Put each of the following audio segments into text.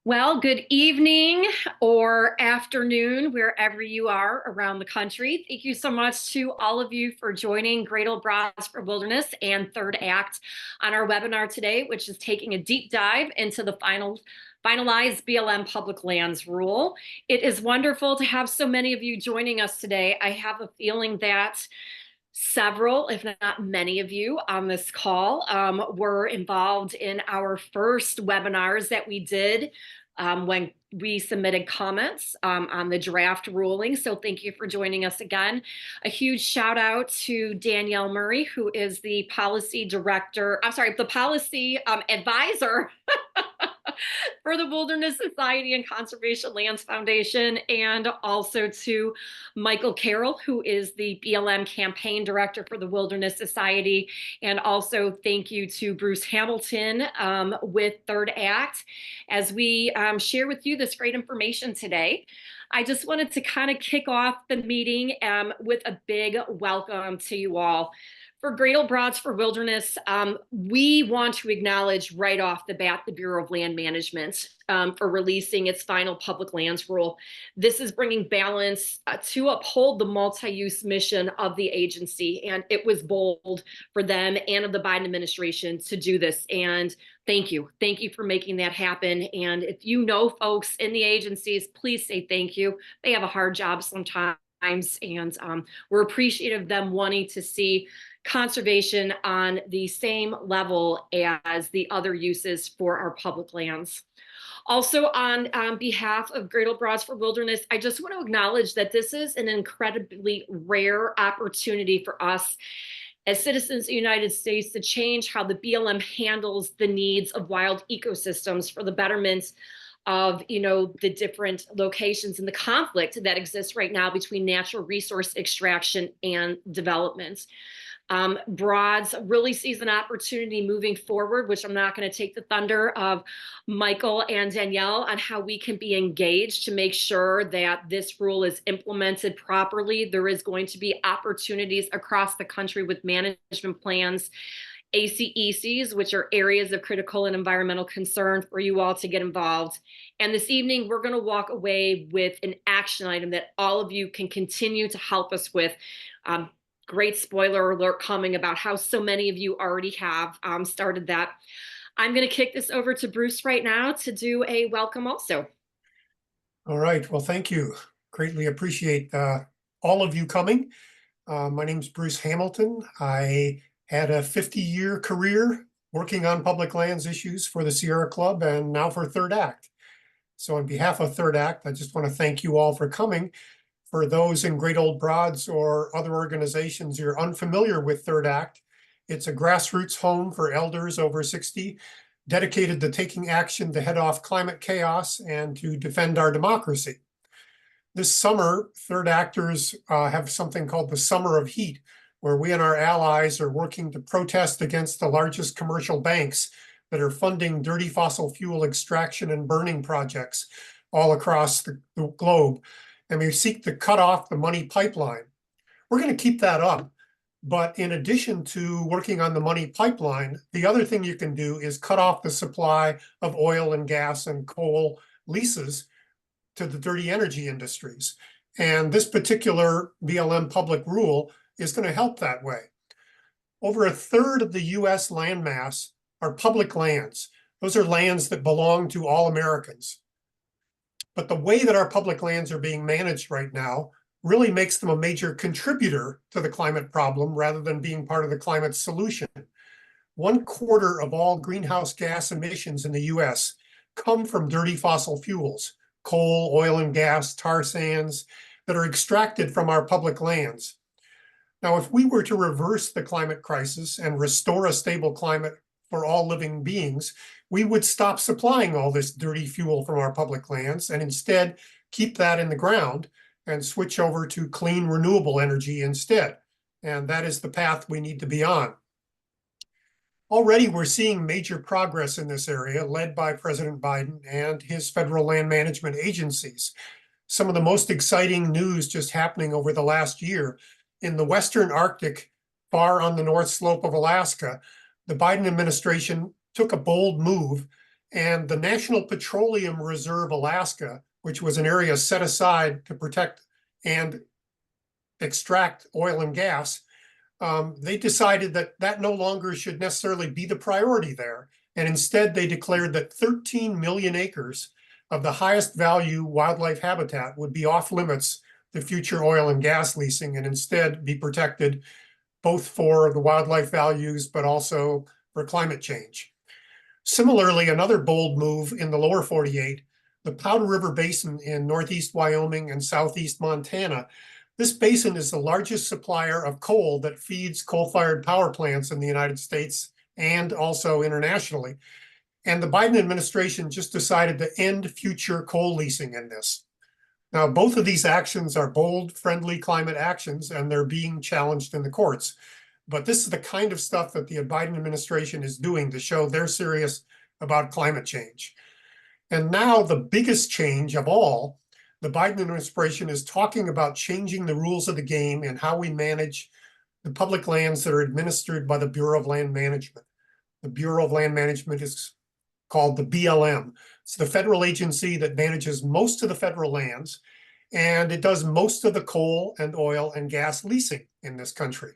Well, good evening or afternoon, wherever you are around the country. Thank you so much to all of you for joining Great Old Broads for Wilderness and Third Act on our webinar today, which is taking a deep dive into the finalized BLM public lands rule. It is wonderful to have so many of you joining us today. I have a feeling that several, if not many of you on this call were involved in our first webinars that we did when we submitted comments on the draft ruling. So thank you for joining us again. A huge shout out to Danielle Murray, who is the policy director, the policy advisor for the Wilderness Society and Conservation Lands Foundation, and also to Michael Carroll, who is the BLM campaign director for the Wilderness Society. And also thank you to Bruce Hamilton with Third Act as we share with you this great information today. I just wanted to kind of kick off the meeting with a big welcome to you all. For Great Old Broads for Wilderness, we want to acknowledge right off the bat the Bureau of Land Management for releasing its final public lands rule. This is bringing balance to uphold the multi-use mission of the agency, and it was bold for them and of the Biden administration to do this. And thank you. Thank you for making that happen. And if you know folks in the agencies, please say thank you. They have a hard job sometimes, and we're appreciative of them wanting to see conservation on the same level as the other uses for our public lands. Also, on behalf of Great Old Broads for Wilderness, I just want to acknowledge that this is an incredibly rare opportunity for us as citizens of the United States to change how the BLM handles the needs of wild ecosystems for the betterment of the different locations and the conflict that exists right now between natural resource extraction and development. Broads really sees an opportunity moving forward, which I'm not going to take the thunder of Michael and Danielle on how we can be engaged to make sure that this rule is implemented properly. There is going to be opportunities across the country with management plans, ACECs, which are areas of critical and environmental concern, for you all to get involved. And this evening, we're going to walk away with an action item that all of you can continue to help us with. Great spoiler alert coming about how so many of you already have started that. I'm going to kick this over to Bruce right now to do a welcome also. All right. Well, thank you. Greatly appreciate all of you coming. My name is Bruce Hamilton. I had a 50-year career working on public lands issues for the Sierra Club and now for Third Act. So on behalf of Third Act, I just want to thank you all for coming. For those in Great Old Broads or other organizations you're unfamiliar with Third Act, it's a grassroots home for elders over 60 dedicated to taking action to head off climate chaos and to defend our democracy. This summer, Third Actors have something called the Summer of Heat, where we and our allies are working to protest against the largest commercial banks that are funding dirty fossil fuel extraction and burning projects all across the globe. And we seek to cut off the money pipeline. We're going to keep that up. But in addition to working on the money pipeline, the other thing you can do is cut off the supply of oil and gas and coal leases to the dirty energy industries. And this particular BLM public rule is going to help that way. Over a third of the US landmass are public lands. Those are lands that belong to all Americans. But the way that our public lands are being managed right now really makes them a major contributor to the climate problem rather than being part of the climate solution. 1/4 of all greenhouse gas emissions in the US come from dirty fossil fuels, coal, oil and gas, tar sands that are extracted from our public lands. Now, if we were to reverse the climate crisis and restore a stable climate for all living beings, we would stop supplying all this dirty fuel from our public lands and instead keep that in the ground and switch over to clean, renewable energy instead. And that is the path we need to be on. Already, we're seeing major progress in this area, led by President Biden and his federal land management agencies. Some of the most exciting news just happening over the last year: in the Western Arctic, far on the north slope of Alaska, the Biden administration took a bold move And the National Petroleum Reserve Alaska, which was an area set aside to protect and extract oil and gas, they decided that that no longer should necessarily be the priority there. And instead, they declared that 13 million acres of the highest value wildlife habitat would be off limits to future oil and gas leasing and instead be protected both for the wildlife values, but also for climate change. Similarly, another bold move in the lower 48, the Powder River Basin in northeast Wyoming and southeast Montana. This basin is the largest supplier of coal that feeds coal-fired power plants in the United States and also internationally. And the Biden administration just decided to end future coal leasing in this. Now, both of these actions are bold, friendly climate actions, and they're being challenged in the courts. But this is the kind of stuff that the Biden administration is doing to show they're serious about climate change. And now the biggest change of all, the Biden administration is talking about changing the rules of the game and how we manage the public lands that are administered by the Bureau of Land Management. The Bureau of Land Management is called the BLM. It's the federal agency that manages most of the federal lands, and it does most of the coal and oil and gas leasing in this country.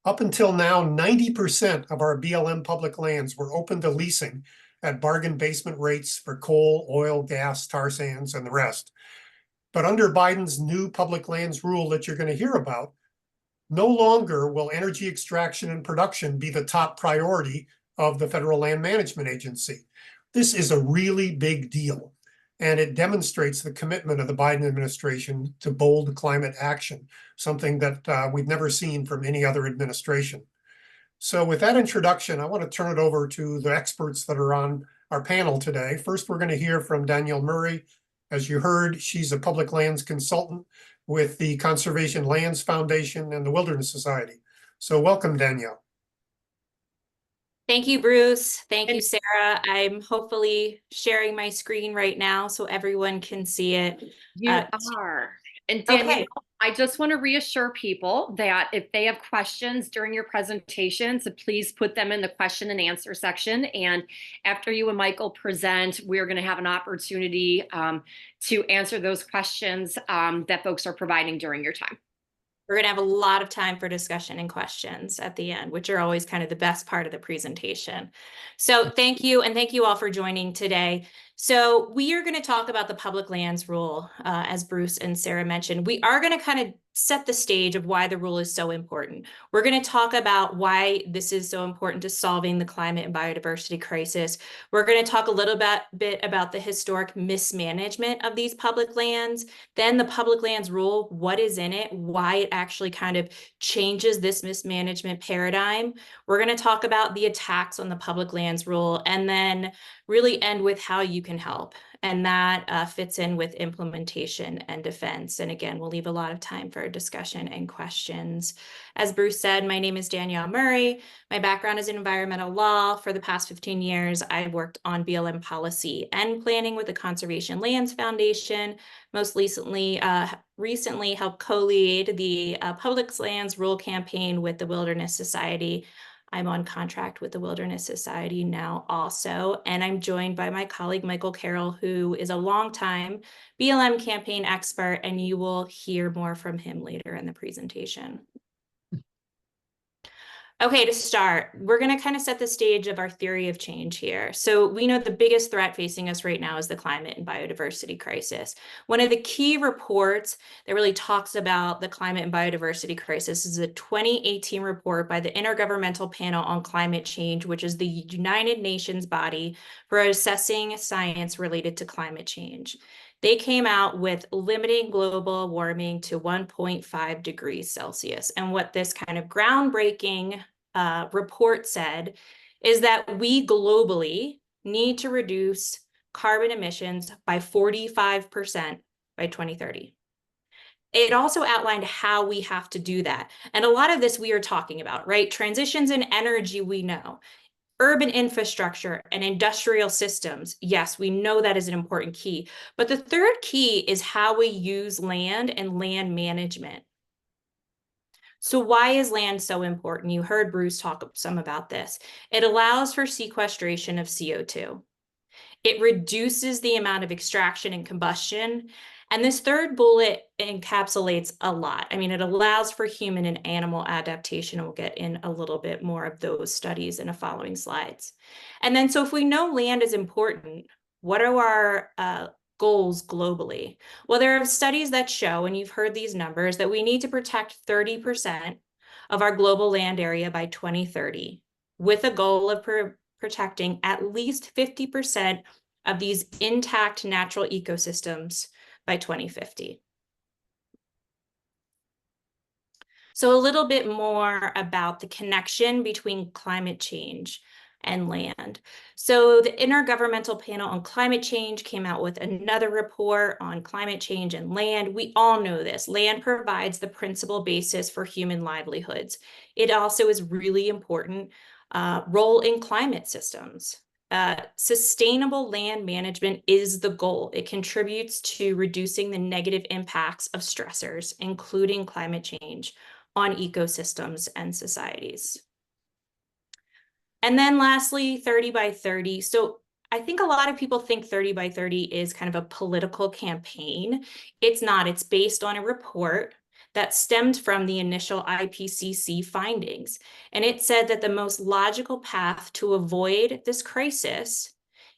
Up until now, 90% of our BLM public lands were open to leasing at bargain basement rates for coal, oil, gas, tar sands, and the rest. But under Biden's new public lands rule that you're going to hear about, no longer will energy extraction and production be the top priority of the Federal Land Management Agency. This is a really big deal, and it demonstrates the commitment of the Biden administration to bold climate action, something that we've never seen from any other administration. So with that introduction, I want to turn it over to the experts that are on our panel today. First, we're going to hear from Danielle Murray. As you heard, she's a public lands consultant with the Conservation Lands Foundation and the Wilderness Society. So welcome, Danielle. Thank you, Bruce. Thank you, Sarah. I'm hopefully sharing my screen right now so everyone can see it. You are. And Danielle, Okay. I just want to reassure people that if they have questions during your presentation, so please put them in the question and answer section. And after you and Michael present, we're going to have an opportunity to answer those questions that folks are providing during your time. We're going to have a lot of time for discussion and questions at the end, which are always kind of the best part of the presentation. So thank you, and thank you all for joining today. So we are going to talk about the public lands rule, as Bruce and Sarah mentioned. We are going to kind of set the stage of why the rule is so important. We're going to talk about why this is so important to solving the climate and biodiversity crisis. We're going to talk a little bit about the historic mismanagement of these public lands, then the public lands rule, what is in it, why it actually kind of changes this mismanagement paradigm. We're going to talk about the attacks on the public lands rule, and then really end with how you can help. And that fits in with implementation and defense. And again, we'll leave a lot of time for discussion and questions. As Bruce said, my name is Danielle Murray. My background is in environmental law. For the past 15 years, I've worked on BLM policy and planning with the Conservation Lands Foundation. Most recently helped co-lead the Public Lands Rule campaign with the Wilderness Society. I'm on contract with the Wilderness Society now also, and I'm joined by my colleague, Michael Carroll, who is a longtime BLM campaign expert, and you will hear more from him later in the presentation. Okay, to start, we're going to kind of set the stage of our theory of change here. So we know the biggest threat facing us right now is the climate and biodiversity crisis. One of the key reports that really talks about the climate and biodiversity crisis is a 2018 report by the Intergovernmental Panel on Climate Change, which is the United Nations body for assessing science related to climate change. They came out with limiting global warming to 1.5 degrees Celsius. And what this kind of groundbreaking report said is that we globally need to reduce carbon emissions by 45% by 2030. It also outlined how we have to do that. And a lot of this we are talking about, right? Transitions in energy, we know. Urban infrastructure and industrial systems, yes, we know that is an important key. But the third key is how we use land and land management. So why is land so important? You heard Bruce talk some about this. It allows for sequestration of CO2. It reduces the amount of extraction and combustion. And this third bullet encapsulates a lot. I mean, it allows for human and animal adaptation. We'll get in a little bit more of those studies in the following slides. And then, so if we know land is important, what are our goals globally? Well, there are studies that show, and you've heard these numbers, that we need to protect 30% of our global land area by 2030, with a goal of protecting at least 50% of these intact natural ecosystems by 2050. So a little bit more about the connection between climate change and land. So the Intergovernmental Panel on Climate Change came out with another report on climate change and land. We all know this. Land provides the principal basis for human livelihoods. It also is really important role in climate systems. Sustainable land management is the goal. It contributes to reducing the negative impacts of stressors, including climate change, on ecosystems and societies. And then lastly, 30 by 30. So I think a lot of people think 30 by 30 is kind of a political campaign. It's not. It's based on a report that stemmed from the initial IPCC findings. And it said that the most logical path to avoid this crisis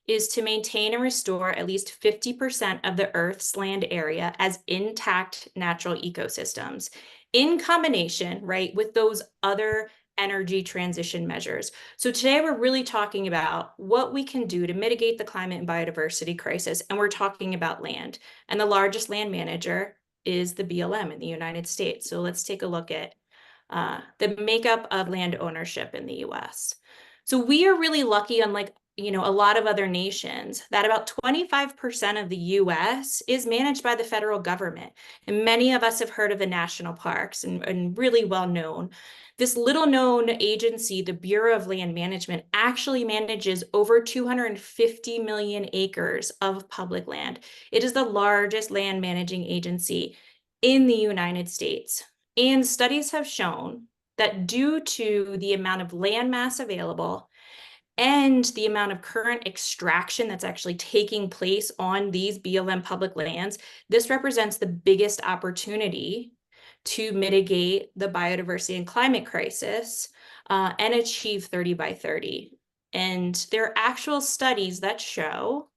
is to maintain and restore at least 50% of the Earth's land area as intact natural ecosystems, in combination, right, with those other energy transition measures. So today we're really talking about what we can do to mitigate the climate and biodiversity crisis, and we're talking about land. And the largest land manager is the BLM in the United States. So let's take a look at the makeup of land ownership in the US. So we are really lucky, unlike a lot of other nations, that about 25% of the US is managed by the federal government. And many of us have heard of the national parks and really well known. This little known agency, the Bureau of Land Management, actually manages over 250 million acres of public land. It is the largest land managing agency in the United States. And studies have shown that due to the amount of land mass available and the amount of current extraction that's actually taking place on these BLM public lands, this represents the biggest opportunity to mitigate the biodiversity and climate crisis and achieve 30 by 30. And there are actual studies that show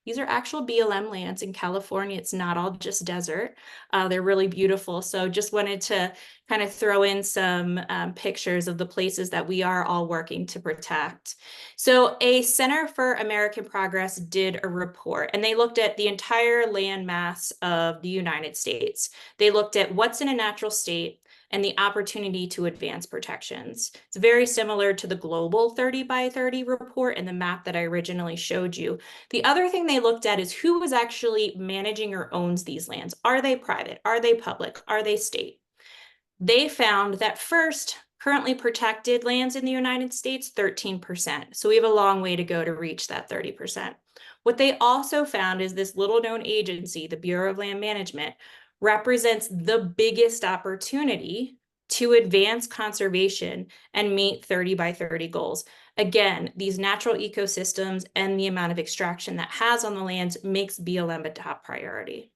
these are actual BLM lands in California. It's not all just desert. They're really beautiful. So just wanted to kind of throw in some pictures of the places that we are all working to protect. So a Center for American Progress did a report, and they looked at the entire land mass of the United States. They looked at what's in a natural state and the opportunity to advance protections. It's very similar to the global 30 by 30 report and the map that I originally showed you. The other thing they looked at is who was actually managing or owns these lands. Are they private? Are they public? Are they state? They found that first, currently protected lands in the United States, 13%. So we have a long way to go to reach that 30%. What they also found is this little known agency, the Bureau of Land Management, represents the biggest opportunity to advance conservation and meet 30 by 30 goals. Again, these natural ecosystems and the amount of extraction that has on the lands makes BLM a top priority.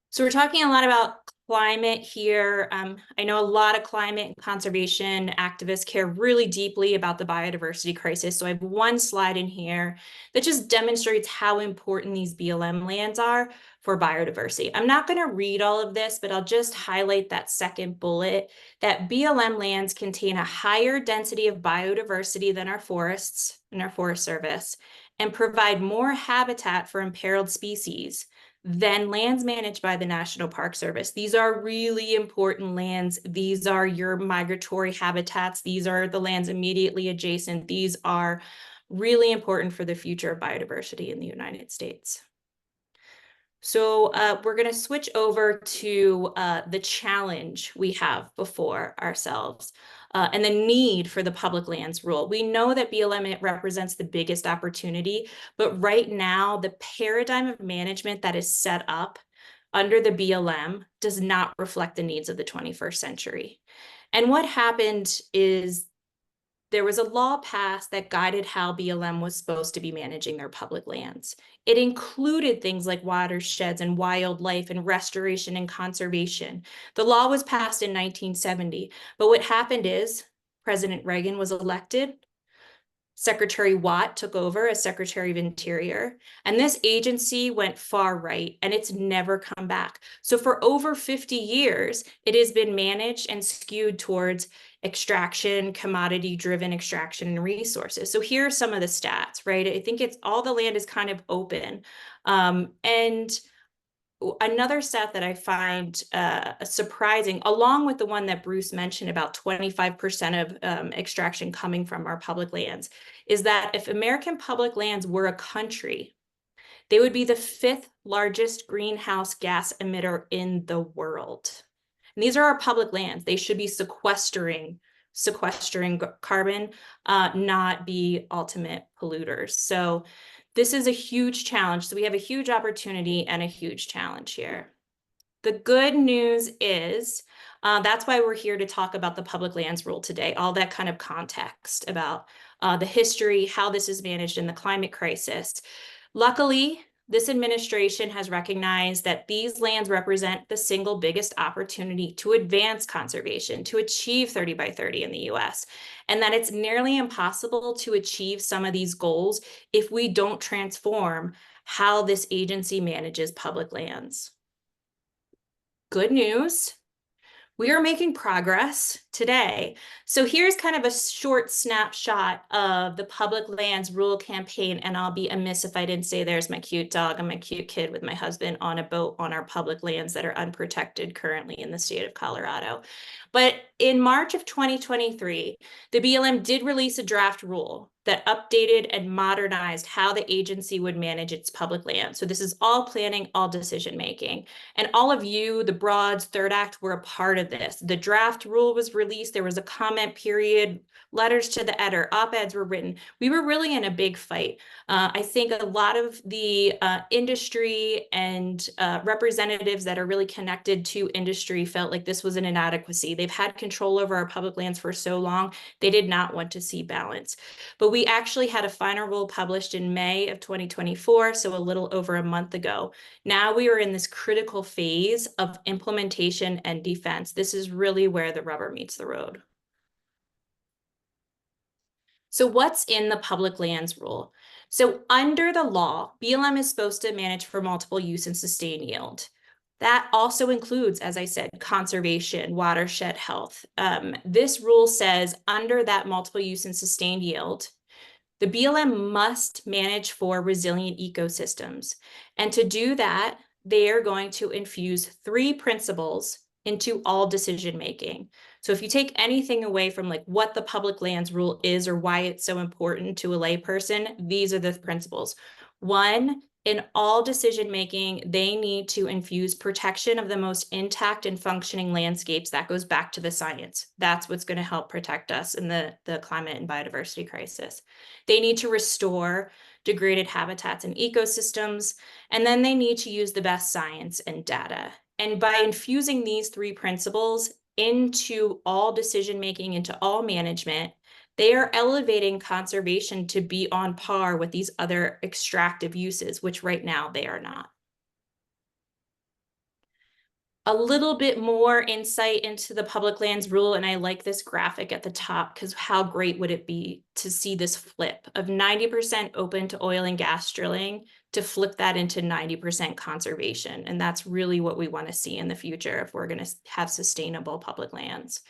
So we're talking a lot about climate here. I know a lot of climate and conservation activists care really deeply about the biodiversity crisis. So I have one slide in here that just demonstrates how important these BLM lands are for biodiversity. I'm not going to read all of this, but I'll just highlight that second bullet, that BLM lands contain a higher density of biodiversity than our forests and our Forest Service, and provide more habitat for imperiled species than lands managed by the National Park Service. These are really important lands. These are your migratory habitats. These are the lands immediately adjacent. These are really important for the future of biodiversity in the United States. So we're going to switch over to the challenge we have before ourselves and the need for the public lands rule. We know that BLM represents the biggest opportunity, but right now the paradigm of management that is set up under the BLM does not reflect the needs of the 21st century. And what happened is there was a law passed that guided how BLM was supposed to be managing their public lands. It included things like watersheds and wildlife and restoration and conservation. The law was passed in 1970, but what happened is President Reagan was elected. Secretary Watt took over as Secretary of Interior, and this agency went far right, and it's never come back. So for over 50 years, it has been managed and skewed towards extraction, commodity-driven extraction and resources. So here are some of the stats, right? I think it's all the land is kind of open. And another stat that I find surprising, along with the one that Bruce mentioned about 25% of extraction coming from our public lands, is that if American public lands were a country, they would be the 5th largest greenhouse gas emitter in the world. And these are our public lands. They should be sequestering carbon, not be ultimate polluters. So this is a huge challenge. So we have a huge opportunity and a huge challenge here. The good news is that's why we're here to talk about the public lands rule today, all that kind of context about the history, how this is managed in the climate crisis. Luckily, this administration has recognized that these lands represent the single biggest opportunity to advance conservation, to achieve 30 by 30 in the US, and that it's nearly impossible to achieve some of these goals if we don't transform how this agency manages public lands. Good news. We are making progress today. So here's kind of a short snapshot of the public lands rule campaign, and I'll be amiss if I didn't say there's my cute dog and my cute kid with my husband on a boat on our public lands that are unprotected currently in the state of Colorado. But in March of 2023, the BLM did release a draft rule that updated and modernized how the agency would manage its public land. So this is all planning, all decision making. And all of you, the Broads, Third Act, were a part of this. The draft rule was released. There was a comment period, letters to the editor, op-eds were written. We were really in a big fight. I think a lot of the industry and representatives that are really connected to industry felt like this was an inadequacy. They've had control over our public lands for so long, they did not want to see balance. But we actually had a final rule published in May of 2024, so a little over a month ago. Now we are in this critical phase of implementation and defense. This is really where the rubber meets the road. So what's in the public lands rule? So under the law, BLM is supposed to manage for multiple use and sustain yield. That also includes, as I said, conservation, watershed health. This rule says under that multiple use and sustained yield, the BLM must manage for resilient ecosystems. And to do that, they are going to infuse 3 principles into all decision making. So if you take anything away from like what the public lands rule is or why it's so important to a layperson, these are the principles. 1, in all decision making, they need to infuse protection of the most intact and functioning landscapes. That goes back to the science. That's what's going to help protect us in the climate and biodiversity crisis. They need to restore degraded habitats and ecosystems, and then they need to use the best science and data. And by infusing these 3 principles into all decision making, into all management, they are elevating conservation to be on par with these other extractive uses, which right now they are not. A little bit more insight into the public lands rule, and I like this graphic at the top because how great would it be to see this flip of 90% open to oil and gas drilling to flip that into 90% conservation. And that's really what we want to see in the future if we're going to have sustainable public lands.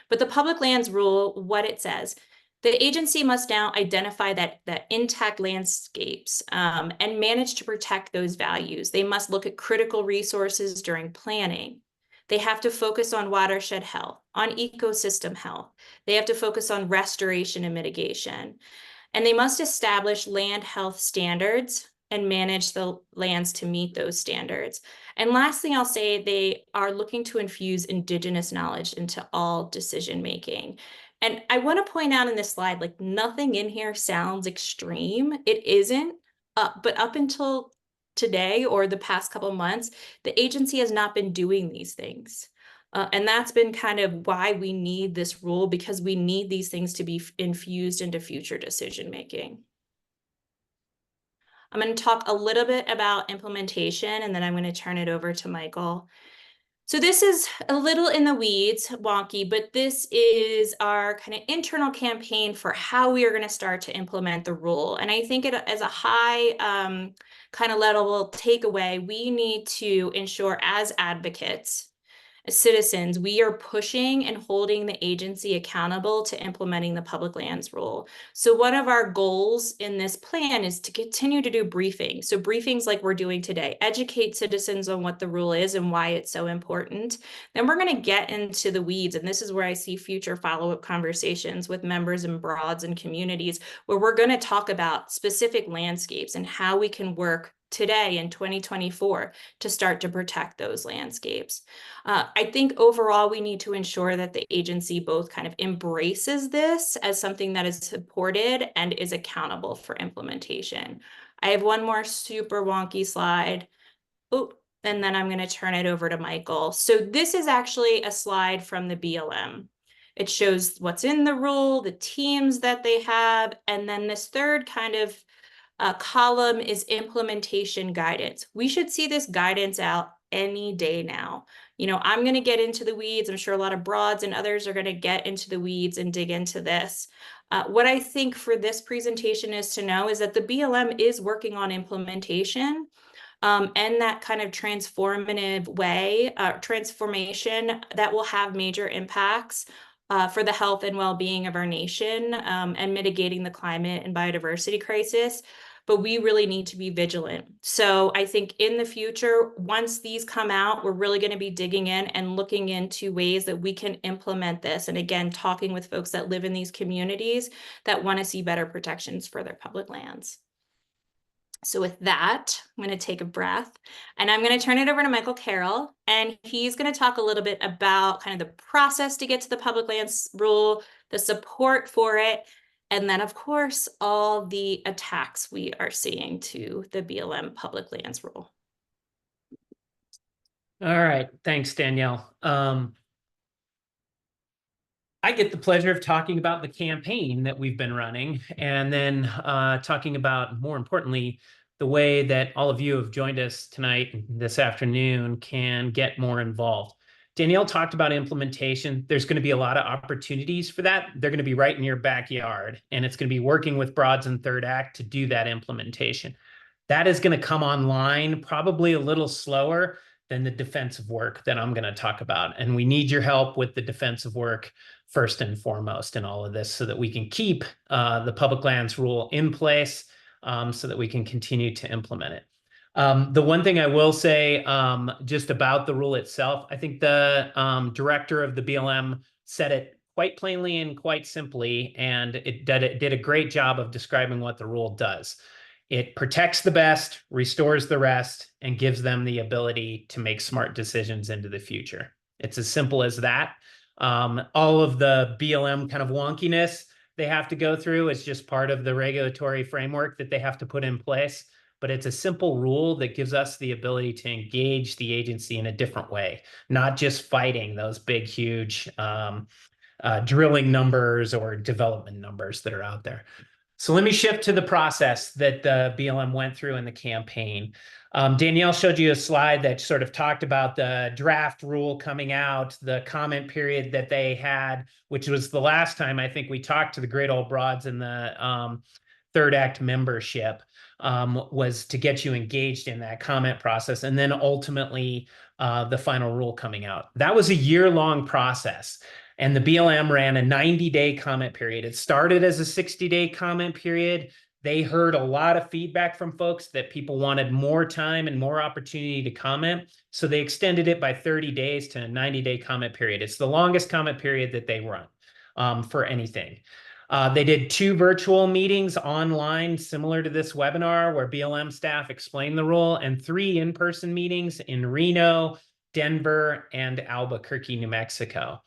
But the public lands rule, what it says, the agency must now identify that intact landscapes and manage to protect those values. They must look at critical resources during planning. They have to focus on watershed health, on ecosystem health. They have to focus on restoration and mitigation. And they must establish land health standards and manage the lands to meet those standards. And last thing I'll say, they are looking to infuse Indigenous knowledge into all decision making. And I want to point out in this slide, like nothing in here sounds extreme. It isn't, but up until today or the past couple of months, the agency has not been doing these things. And that's been kind of why we need this rule, because we need these things to be infused into future decision making. I'm going to talk a little bit about implementation, and then I'm going to turn it over to Michael. So this is a little in the weeds, wonky, but this is our kind of internal campaign for how we are going to start to implement the rule. And I think it as a high kind of level takeaway, we need to ensure as advocates, as citizens, we are pushing and holding the agency accountable to implementing the public lands rule. So one of our goals in this plan is to continue to do briefings. So briefings like we're doing today, educate citizens on what the rule is and why it's so important. Then we're going to get into the weeds. And this is where I see future follow-up conversations with members and broads and communities, where we're going to talk about specific landscapes and how we can work today in 2024 to start to protect those landscapes. I think overall we need to ensure that the agency both kind of embraces this as something that is supported and is accountable for implementation. I have one more super wonky slide. Oh, and then I'm going to turn it over to Michael. So this is actually a slide from the BLM. It shows what's in the rule, the teams that they have, and then this third kind of column is implementation guidance. We should see this guidance out any day now. You know, I'm going to get into the weeds. I'm sure a lot of broads and others are going to get into the weeds and dig into this. What I think for this presentation is to know is that the BLM is working on implementation and that kind of transformative way, transformation that will have major impacts for the health and well-being of our nation and mitigating the climate and biodiversity crisis. But we really need to be vigilant. So I think in the future, once these come out, we're really going to be digging in and looking into ways that we can implement this. And again, talking with folks that live in these communities that want to see better protections for their public lands. So with that, I'm going to take a breath and I'm going to turn it over to Michael Carroll, and he's going to talk a little bit about kind of the process to get to the public lands rule, the support for it, and then of course, all the attacks we are seeing to the BLM public lands rule. All right, thanks, Danielle. I get the pleasure of talking about the campaign that we've been running, and then talking about, more importantly, the way that all of you have joined us tonight, this afternoon, can get more involved. Danielle talked about implementation. There's going to be a lot of opportunities for that. They're going to be right in your backyard, and it's going to be working with Broads and Third Act to do that implementation. That is going to come online probably a little slower than the defensive work that I'm going to talk about. And we need your help with the defensive work first and foremost in all of this, so that we can keep the public lands rule in place, so that we can continue to implement it. The one thing I will say just about the rule itself, I think the director of the BLM said it quite plainly and quite simply, and it did a great job of describing what the rule does. It protects the best, restores the rest, and gives them the ability to make smart decisions into the future. It's as simple as that. All of the BLM kind of wonkiness they have to go through is just part of the regulatory framework that they have to put in place. But it's a simple rule that gives us the ability to engage the agency in a different way, not just fighting those big, huge drilling numbers or development numbers that are out there. So let me shift to the process that the BLM went through in the campaign. Danielle showed you a slide that sort of talked about the draft rule coming out, the comment period that they had, which was the last time I think we talked to the Great Old Broads and the Third Act membership, was to get you engaged in that comment process, and then ultimately the final rule coming out. That was a year-long process. And the BLM ran a 90-day comment period. It started as a 60-day comment period. They heard a lot of feedback from folks that people wanted more time and more opportunity to comment. So they extended it by 30 days to a 90-day comment period. It's the longest comment period that they run for anything. They did 2 virtual meetings online, similar to this webinar, where BLM staff explained the rule, and 3 in-person meetings in Reno, Denver, and Albuquerque, New Mexico.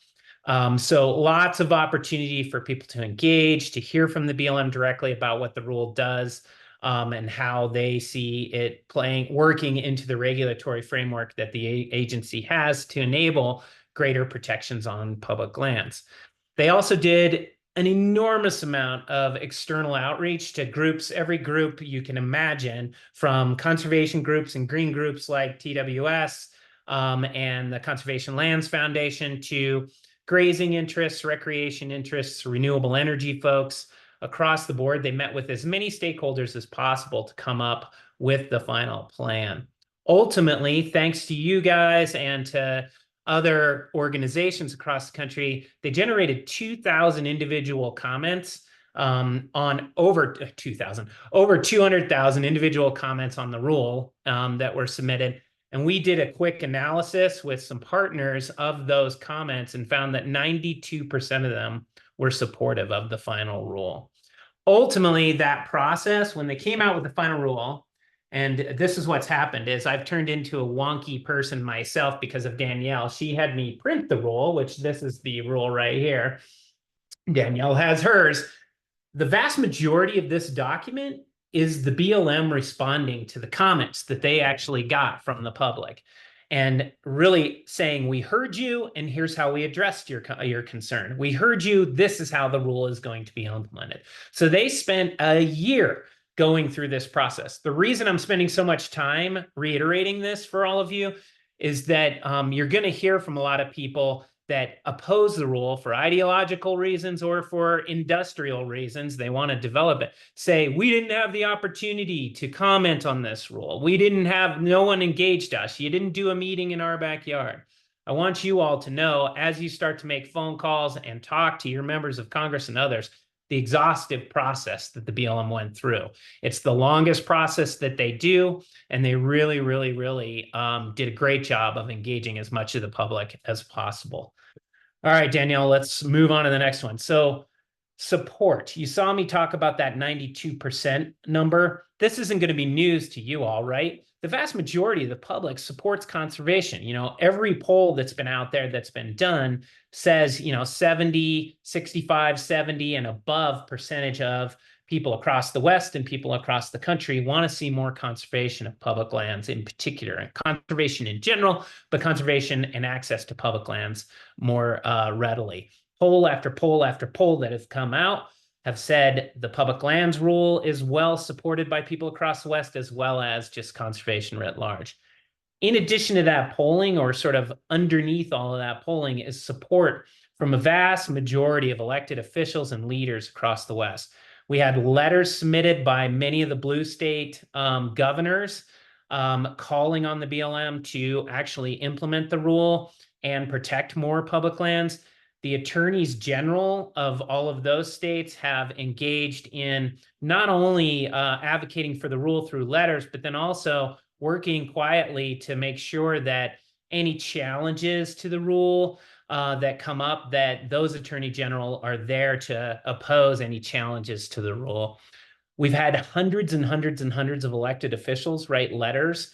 So lots of opportunity for people to engage, to hear from the BLM directly about what the rule does, and how they see it working into the regulatory framework that the agency has to enable greater protections on public lands. They also did an enormous amount of external outreach to groups, every group you can imagine, from conservation groups and green groups like TWS and the Conservation Lands Foundation, to grazing interests, recreation interests, renewable energy folks. Across the board, they met with as many stakeholders as possible to come up with the final plan. Ultimately, thanks to you guys and to other organizations across the country, they generated 2,000 individual comments on over 200,000 individual comments on the rule that were submitted. And we did a quick analysis with some partners of those comments and found that 92% of them were supportive of the final rule. Ultimately, that process, when they came out with the final rule, and this is what's happened, is I've turned into a wonky person myself because of Danielle. She had me print the rule, which this is the rule right here. Danielle has hers. The vast majority of this document is the BLM responding to the comments that they actually got from the public and really saying, we heard you, and here's how we addressed your concern. We heard you, this is how the rule is going to be implemented. So they spent a year going through this process. The reason I'm spending so much time reiterating this for all of you is that you're going to hear from a lot of people that oppose the rule for ideological reasons or for industrial reasons. They want to develop it. Say, we didn't have the opportunity to comment on this rule. No one engaged us. You didn't do a meeting in our backyard. I want you all to know, as you start to make phone calls and talk to your members of Congress and others, the exhaustive process that the BLM went through. It's the longest process that they do, and they really, really, really did a great job of engaging as much of the public as possible. All right, Danielle, let's move on to the next one. So support. You saw me talk about that 92% number. This isn't going to be news to you all, right? The vast majority of the public supports conservation. You know, every poll that's been out there that's been done says, 70, 65, 70 and above percentage of people across the West and people across the country want to see more conservation of public lands in particular, and conservation in general, but conservation and access to public lands more readily. Poll after poll after poll that have come out have said the public lands rule is well supported by people across the West, as well as just conservation writ large. In addition to that polling, or sort of underneath all of that polling, is support from a vast majority of elected officials and leaders across the West. We had letters submitted by many of the blue state governors calling on the BLM to actually implement the rule and protect more public lands. The attorneys general of all of those states have engaged in not only advocating for the rule through letters, but then also working quietly to make sure that any challenges to the rule that come up, that those attorney general are there to oppose any challenges to the rule. We've had hundreds and hundreds and hundreds of elected officials write letters,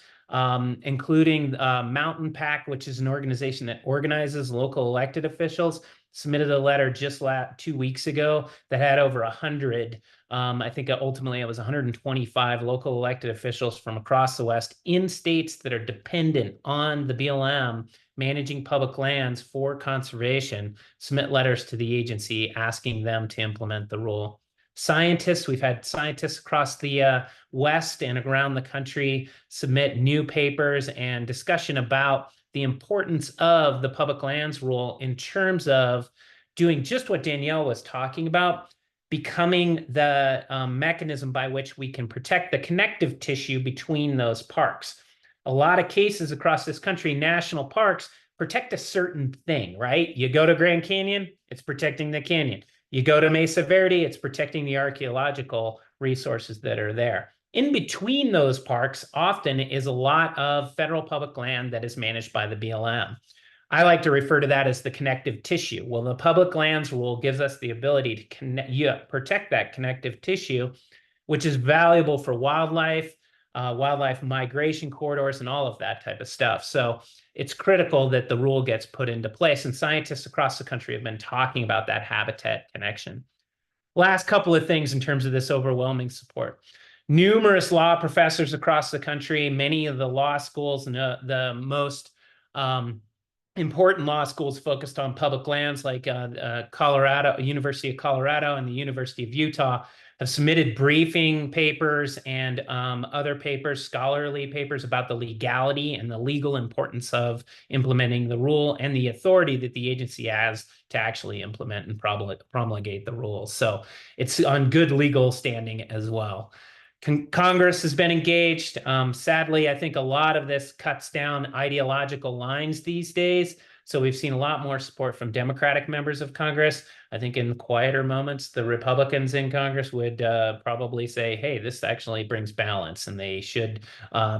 including Mountain PAC, which is an organization that organizes local elected officials, submitted a letter just 2 weeks ago that had over 100. I think ultimately it was 125 local elected officials from across the West in states that are dependent on the BLM managing public lands for conservation, submit letters to the agency asking them to implement the rule. Scientists, we've had scientists across the West and around the country submit new papers and discussion about the importance of the public lands rule in terms of doing just what Danielle was talking about, becoming the mechanism by which we can protect the connective tissue between those parks. A lot of cases across this country, national parks protect a certain thing, right? You go to Grand Canyon, it's protecting the canyon. You go to Mesa Verde, it's protecting the archaeological resources that are there. In between those parks often is a lot of federal public land that is managed by the BLM. I like to refer to that as the connective tissue. Well, the public lands rule gives us the ability to protect that connective tissue, which is valuable for wildlife, wildlife migration corridors, and all of that type of stuff. So it's critical that the rule gets put into place, and scientists across the country have been talking about that habitat connection. Last couple of things in terms of this overwhelming support. Numerous law professors across the country, many of the law schools and the most important law schools focused on public lands like Colorado, University of Colorado and the University of Utah have submitted briefing papers and other papers, scholarly papers about the legality and the legal importance of implementing the rule and the authority that the agency has to actually implement and promulgate the rules. So it's on good legal standing as well. Congress has been engaged. Sadly, I think a lot of this cuts down ideological lines these days. So we've seen a lot more support from Democratic members of Congress. I think in quieter moments, the Republicans in Congress would probably say, hey, this actually brings balance, and they should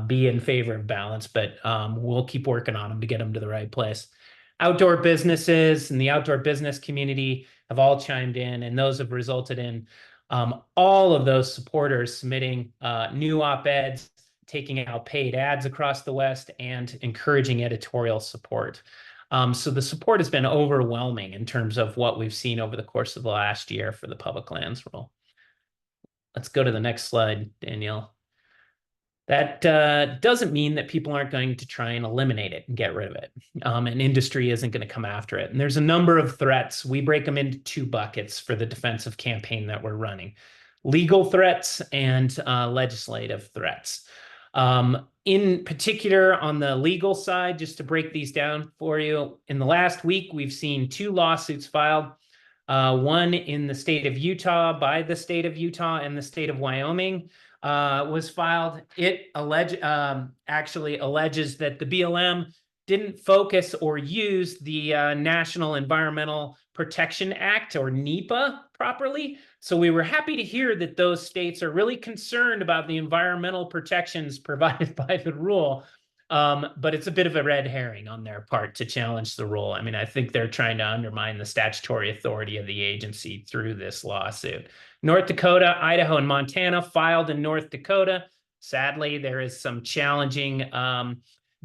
be in favor of balance, but we'll keep working on them to get them to the right place. Outdoor businesses and the outdoor business community have all chimed in, and those have resulted in all of those supporters submitting new op-eds, taking out paid ads across the West, and encouraging editorial support. So the support has been overwhelming in terms of what we've seen over the course of the last year for the public lands rule. Let's go to the next slide, Danielle. That doesn't mean that people aren't going to try and eliminate it and get rid of it. And industry isn't going to come after it. And there's a number of threats. We break them into two buckets for the defensive campaign that we're running: legal threats and legislative threats. In particular, on the legal side, just to break these down for you, in the last week, we've seen 2 lawsuits filed. One in the state of Utah by the state of Utah and the state of Wyoming was filed. It actually alleges that the BLM didn't focus or use the National Environmental Protection Act, or NEPA, properly. So we were happy to hear that those states are really concerned about the environmental protections provided by the rule. But it's a bit of a red herring on their part to challenge the rule. I mean, I think they're trying to undermine the statutory authority of the agency through this lawsuit. North Dakota, Idaho, and Montana filed in North Dakota. Sadly, there is some challenging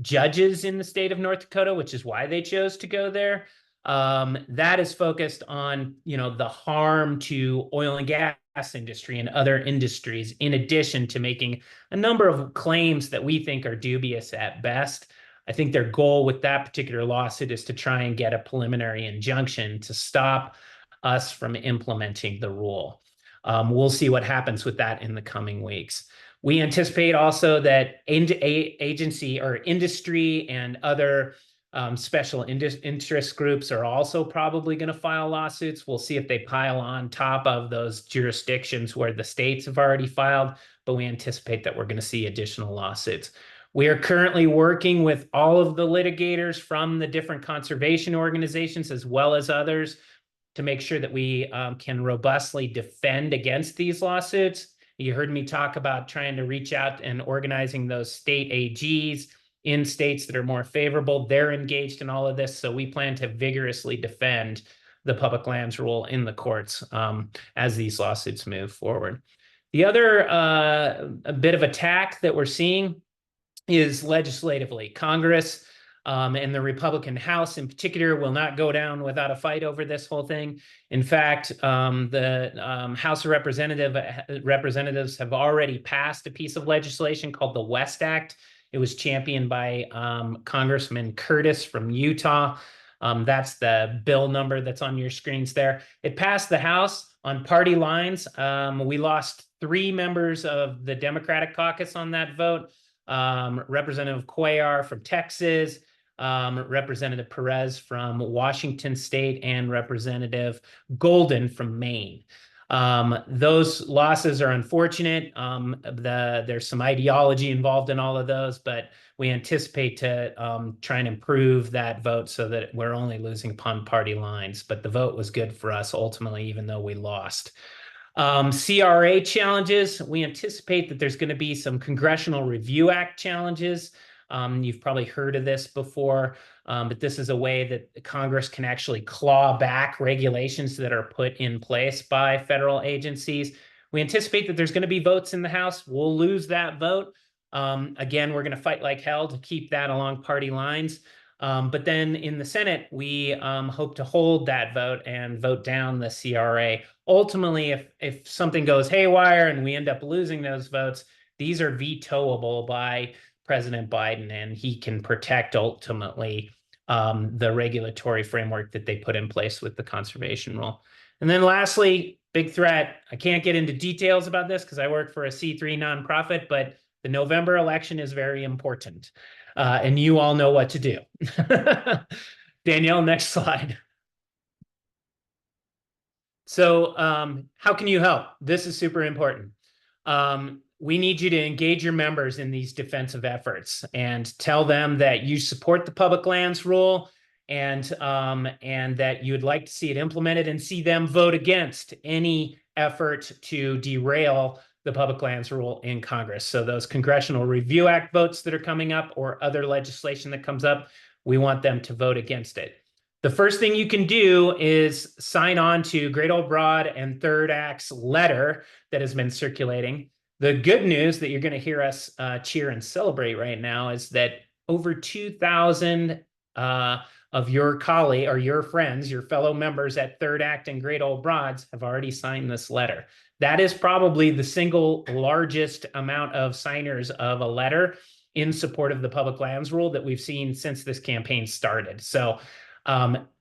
judges in the state of North Dakota, which is why they chose to go there. That is focused on, the harm to oil and gas industry and other industries, in addition to making a number of claims that we think are dubious at best. I think their goal with that particular lawsuit is to try and get a preliminary injunction to stop us from implementing the rule. We'll see what happens with that in the coming weeks. We anticipate also that agency or industry and other special interest groups are also probably going to file lawsuits. We'll see if they pile on top of those jurisdictions where the states have already filed, but we anticipate that we're going to see additional lawsuits. We are currently working with all of the litigators from the different conservation organizations as well as others to make sure that we can robustly defend against these lawsuits. You heard me talk about trying to reach out and organizing those state AGs in states that are more favorable. They're engaged in all of this, so we plan to vigorously defend the public lands rule in the courts as these lawsuits move forward. The other a bit of attack that we're seeing is legislatively. Congress and the Republican House in particular will not go down without a fight over this whole thing. In fact, the House of Representatives have already passed a piece of legislation called the West Act. It was championed by Congressman Curtis from Utah. That's the bill number that's on your screens there. It passed the House on party lines. We lost 3 members of the Democratic caucus on that vote. Representative Cuellar from Texas, Representative Perez from Washington State, and Representative Golden from Maine. Those losses are unfortunate. There's some ideology involved in all of those, but we anticipate to try and improve that vote so that we're only losing upon party lines. But the vote was good for us ultimately, even though we lost. CRA challenges. We anticipate that there's going to be some Congressional Review Act challenges. You've probably heard of this before, but this is a way that Congress can actually claw back regulations that are put in place by federal agencies. We anticipate that there's going to be votes in the House. We'll lose that vote. Again, we're going to fight like hell to keep that along party lines. But then in the Senate, we hope to hold that vote and vote down the CRA. Ultimately, if something goes haywire and we end up losing those votes, these are vetoable by President Biden, and he can protect ultimately the regulatory framework that they put in place with the conservation rule. And then lastly, big threat. I can't get into details about this because I work for a C3 nonprofit, but the November election is very important. And you all know what to do. Danielle, next slide. So how can you help? This is super important. We need you to engage your members in these defensive efforts and tell them that you support the public lands rule and that you would like to see it implemented and see them vote against any effort to derail the public lands rule in Congress. So those Congressional Review Act votes that are coming up or other legislation that comes up, we want them to vote against it. The first thing you can do is sign on to Great Old Broad and Third Act's letter that has been circulating. The good news that you're going to hear us cheer and celebrate right now is that over 2,000 of your colleagues or your friends, your fellow members at Third Act and Great Old Broads have already signed this letter. That is probably the single largest amount of signers of a letter in support of the public lands rule that we've seen since this campaign started. So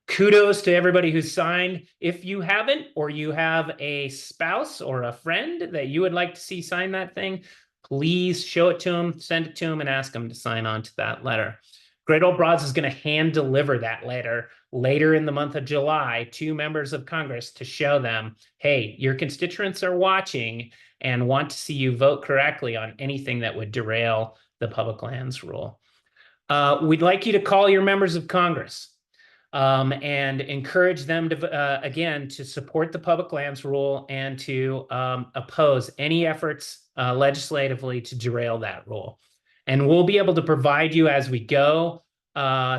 kudos to everybody who's signed. If you haven't, or you have a spouse or a friend that you would like to see sign that thing, please show it to them, send it to them, and ask them to sign on to that letter. Great Old Broads is going to hand deliver that letter later in the month of July to members of Congress to show them, hey, your constituents are watching and want to see you vote correctly on anything that would derail the public lands rule. We'd like you to call your members of Congress and encourage them to, again, to support the public lands rule and to oppose any efforts legislatively to derail that rule. And we'll be able to provide you as we go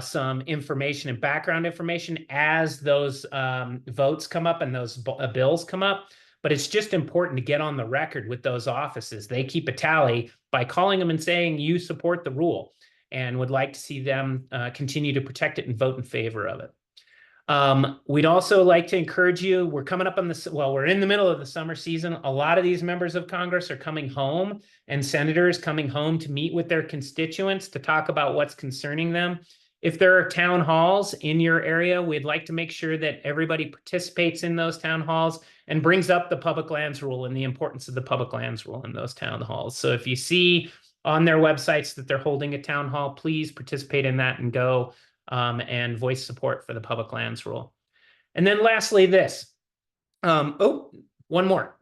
some information and background information as those votes come up and those bills come up. But it's just important to get on the record with those offices. They keep a tally by calling them and saying you support the rule and would like to see them continue to protect it and vote in favor of it. We'd also like to encourage you, we're coming up on this, well, we're in the middle of the summer season. A lot of these members of Congress are coming home and senators coming home to meet with their constituents to talk about what's concerning them. If there are town halls in your area, we'd like to make sure that everybody participates in those town halls and brings up the public lands rule and the importance of the public lands rule in those town halls. So if you see on their websites that they're holding a town hall, please participate in that and go and voice support for the public lands rule. And then lastly, this. One more.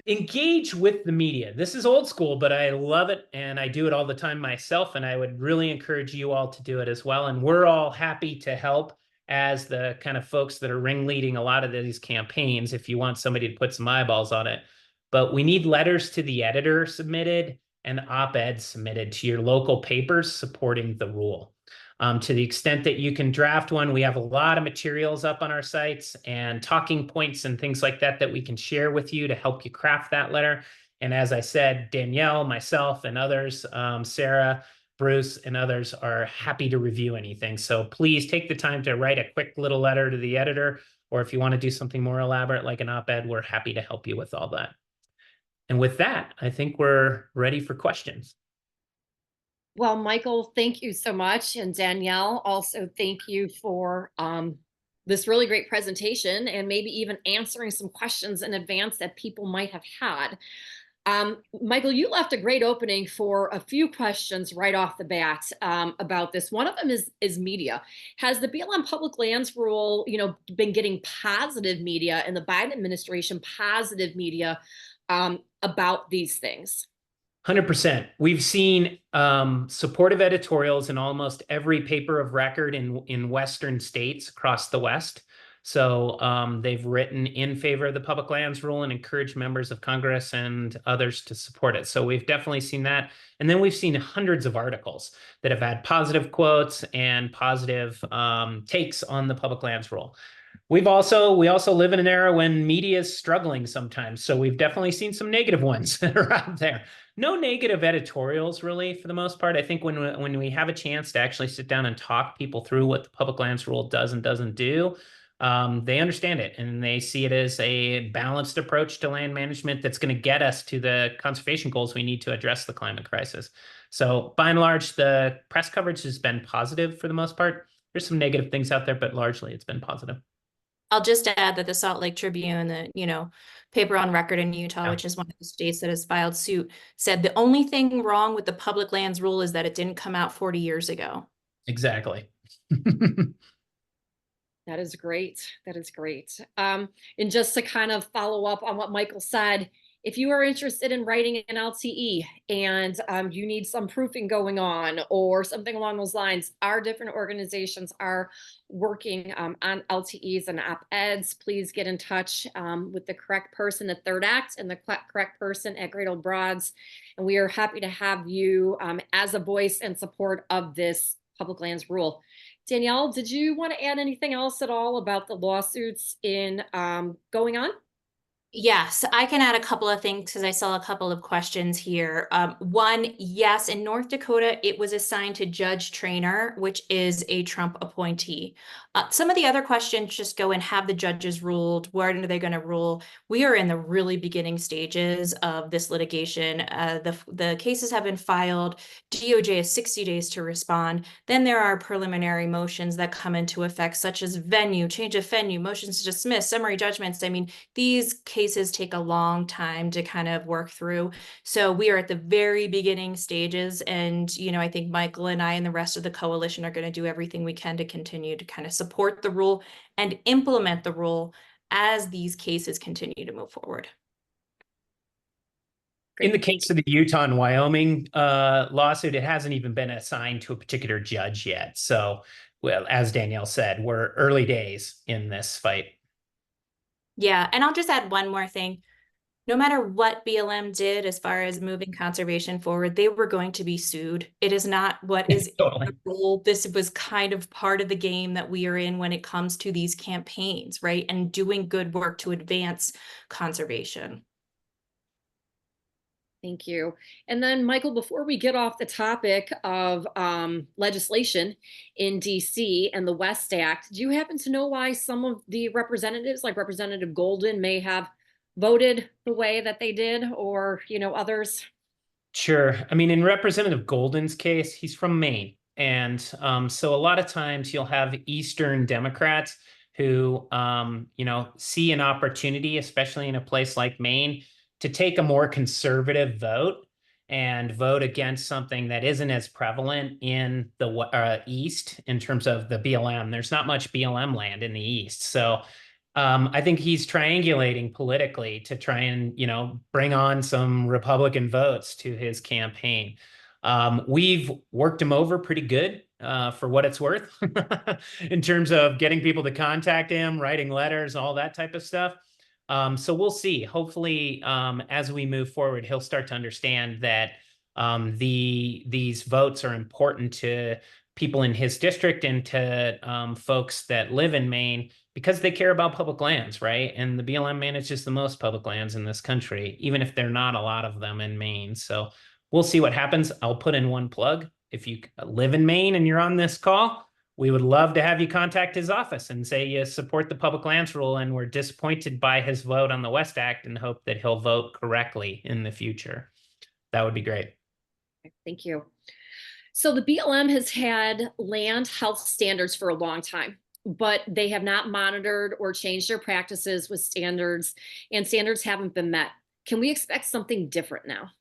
Engage with the media. This is old school, but I love it and I do it all the time myself, and I would really encourage you all to do it as well. And we're all happy to help as the kind of folks that are ringleading a lot of these campaigns if you want somebody to put some eyeballs on it. But we need letters to the editor submitted and op-eds submitted to your local papers supporting the rule. To the extent that you can draft one, we have a lot of materials up on our sites and talking points and things like that that we can share with you to help you craft that letter. And as I said, Danielle, myself, and others, Sarah, Bruce, and others are happy to review anything. So please take the time to write a quick little letter to the editor, or if you want to do something more elaborate like an op-ed, we're happy to help you with all that. And with that, I think we're ready for questions. Well, Michael, thank you so much. And Danielle, also thank you for this really great presentation and maybe even answering some questions in advance that people might have had. Michael, you left a great opening for a few questions right off the bat about this. One of them is media. Has the BLM public lands rule, been getting positive media in the Biden administration, positive media about these things? 100%. We've seen supportive editorials in almost every paper of record in Western states across the West. So they've written in favor of the public lands rule and encouraged members of Congress and others to support it. So we've definitely seen that. And then we've seen hundreds of articles that have had positive quotes and positive takes on the public lands rule. We also live in an era when media is struggling sometimes. So we've definitely seen some negative ones that are out there. No negative editorials, really, for the most part. I think when we have a chance to actually sit down and talk people through what the public lands rule does and doesn't do, they understand it and they see it as a balanced approach to land management that's going to get us to the conservation goals we need to address the climate crisis. So by and large, the press coverage has been positive for the most part. There's some negative things out there, but largely it's been positive. I'll just add that the Salt Lake Tribune, the paper on record in Utah, which is one of the states that has filed suit, said the only thing wrong with the public lands rule is that it didn't come out 40 years ago. Exactly. That is great. That is great. And just to kind of follow up on what Michael said, if you are interested in writing an LTE and you need some proofing going on or something along those lines, our different organizations are working on LTEs and op-eds. Please get in touch with the correct person at Third Act and the correct person at Great Old Broads. And we are happy to have you as a voice and support of this public lands rule. Danielle, did you want to add anything else at all about the lawsuits in going on? Yes, I can add a couple of things because I saw a couple of questions here. One, yes, in North Dakota, it was assigned to Judge Traynor, which is a Trump appointee. Some of the other questions just go and have the judges ruled? When are they going to rule? We are in the really beginning stages of this litigation. The cases have been filed. DOJ has 60 days to respond. Then there are preliminary motions that come into effect, such as venue, change of venue, motions to dismiss, summary judgments. I mean, these cases take a long time to kind of work through. So we are at the very beginning stages. And, I think Michael and I and the rest of the coalition are going to do everything we can to continue to kind of support the rule and implement the rule as these cases continue to move forward. In the case of the Utah and Wyoming lawsuit, it hasn't even been assigned to a particular judge yet. So, well, as Danielle said, we're early days in this fight. Yeah, and I'll just add one more thing. No matter what BLM did as far as moving conservation forward, they were going to be sued. It is not what is Totally. the role. This was kind of part of the game that we are in when it comes to these campaigns, right? And doing good work to advance conservation. Thank you. And then, Michael, before we get off the topic of legislation in DC and the West Act, do you happen to know why some of the representatives, like Representative Golden, may have voted the way that they did, or, others? Sure. I mean, in Representative Golden's case, he's from Maine. And so a lot of times you'll have Eastern Democrats who, see an opportunity, especially in a place like Maine, to take a more conservative vote and vote against something that isn't as prevalent in the East in terms of the BLM. There's not much BLM land in the East. So I think he's triangulating politically to try and, bring on some Republican votes to his campaign. We've worked him over pretty good for what it's worth in terms of getting people to contact him, writing letters, all that type of stuff. So we'll see. Hopefully, as we move forward, he'll start to understand that these votes are important to people in his district and to folks that live in Maine because they care about public lands, right? And the BLM manages the most public lands in this country, even if there are not a lot of them in Maine. So we'll see what happens. I'll put in one plug. If you live in Maine and you're on this call, we would love to have you contact his office and say you support the public lands rule and we're disappointed by his vote on the West Act and hope that he'll vote correctly in the future. That would be great. Thank you. So the BLM has had land health standards for a long time, but they have not monitored or changed their practices with standards, and standards haven't been met. Can we expect something different now?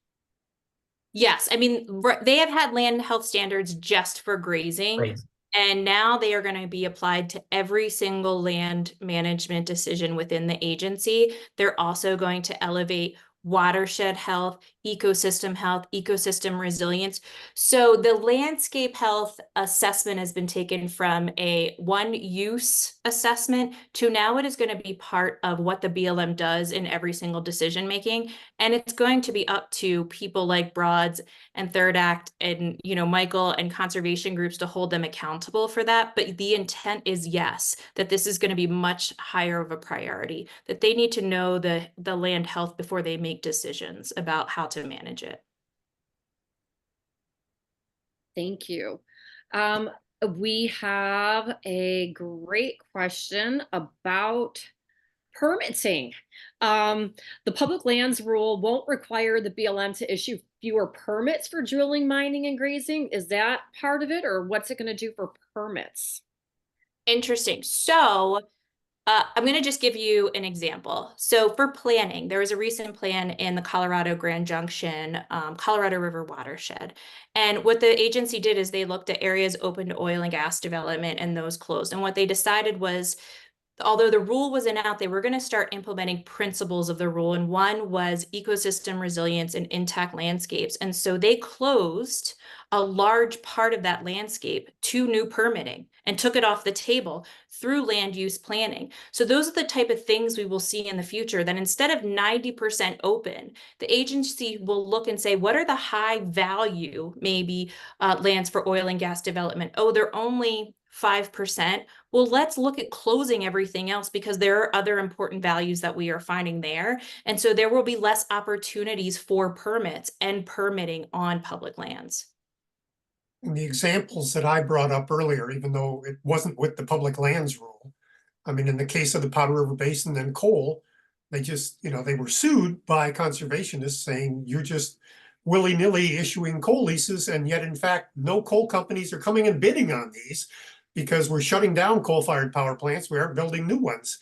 Yes, I mean, they have had land health standards just for grazing. Great. And now they are going to be applied to every single land management decision within the agency. They're also going to elevate watershed health, ecosystem resilience. So the landscape health assessment has been taken from a one use assessment to now it is going to be part of what the BLM does in every single decision making. And it's going to be up to people like Broads and Third Act and, Michael and conservation groups to hold them accountable for that. But the intent is, yes, that this is going to be much higher of a priority, that they need to know the land health before they make decisions about how to manage it. Thank you. we have a great question about permitting. The public lands rule won't require the BLM to issue fewer permits for drilling, mining, and grazing. Is that part of it, or what's it going to do for permits? Interesting. So I'm going to just give you an example. So for planning, there was a recent plan in the Colorado Grand Junction, Colorado River watershed. And what the agency did is they looked at areas open to oil and gas development and those closed. And what they decided was, although the rule wasn't out, they were going to start implementing principles of the rule. And one was ecosystem resilience and intact landscapes. And so they closed a large part of that landscape to new permitting and took it off the table through land use planning. So those are the type of things we will see in the future, that instead of 90% open, the agency will look and say, what are the high value, maybe lands for oil and gas development? Oh, they're only 5%. Well, let's look at closing everything else, because there are other important values that we are finding there. And so there will be less opportunities for permits and permitting on public lands. And the examples that I brought up earlier, even though it wasn't with the public lands rule, I mean, in the case of the Powder River Basin and coal, they just, they were sued by conservationists saying you're just willy-nilly issuing coal leases, and yet in fact, no coal companies are coming and bidding on these because we're shutting down coal-fired power plants. We aren't building new ones.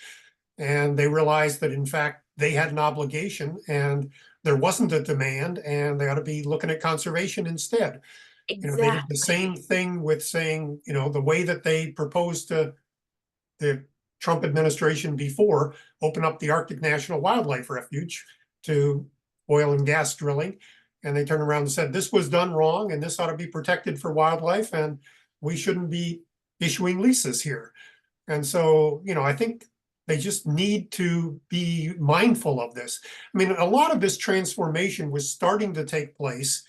And they realized that in fact, they had an obligation and there wasn't a demand, and they ought to be looking at conservation instead. They did the same thing with saying, the way that they proposed to the Trump administration before, open up the Arctic National Wildlife Refuge to oil and gas drilling. And they turned around and said, this was done wrong and this ought to be protected for wildlife and we shouldn't be issuing leases here. And so, I think they just need to be mindful of this. I mean, a lot of this transformation was starting to take place,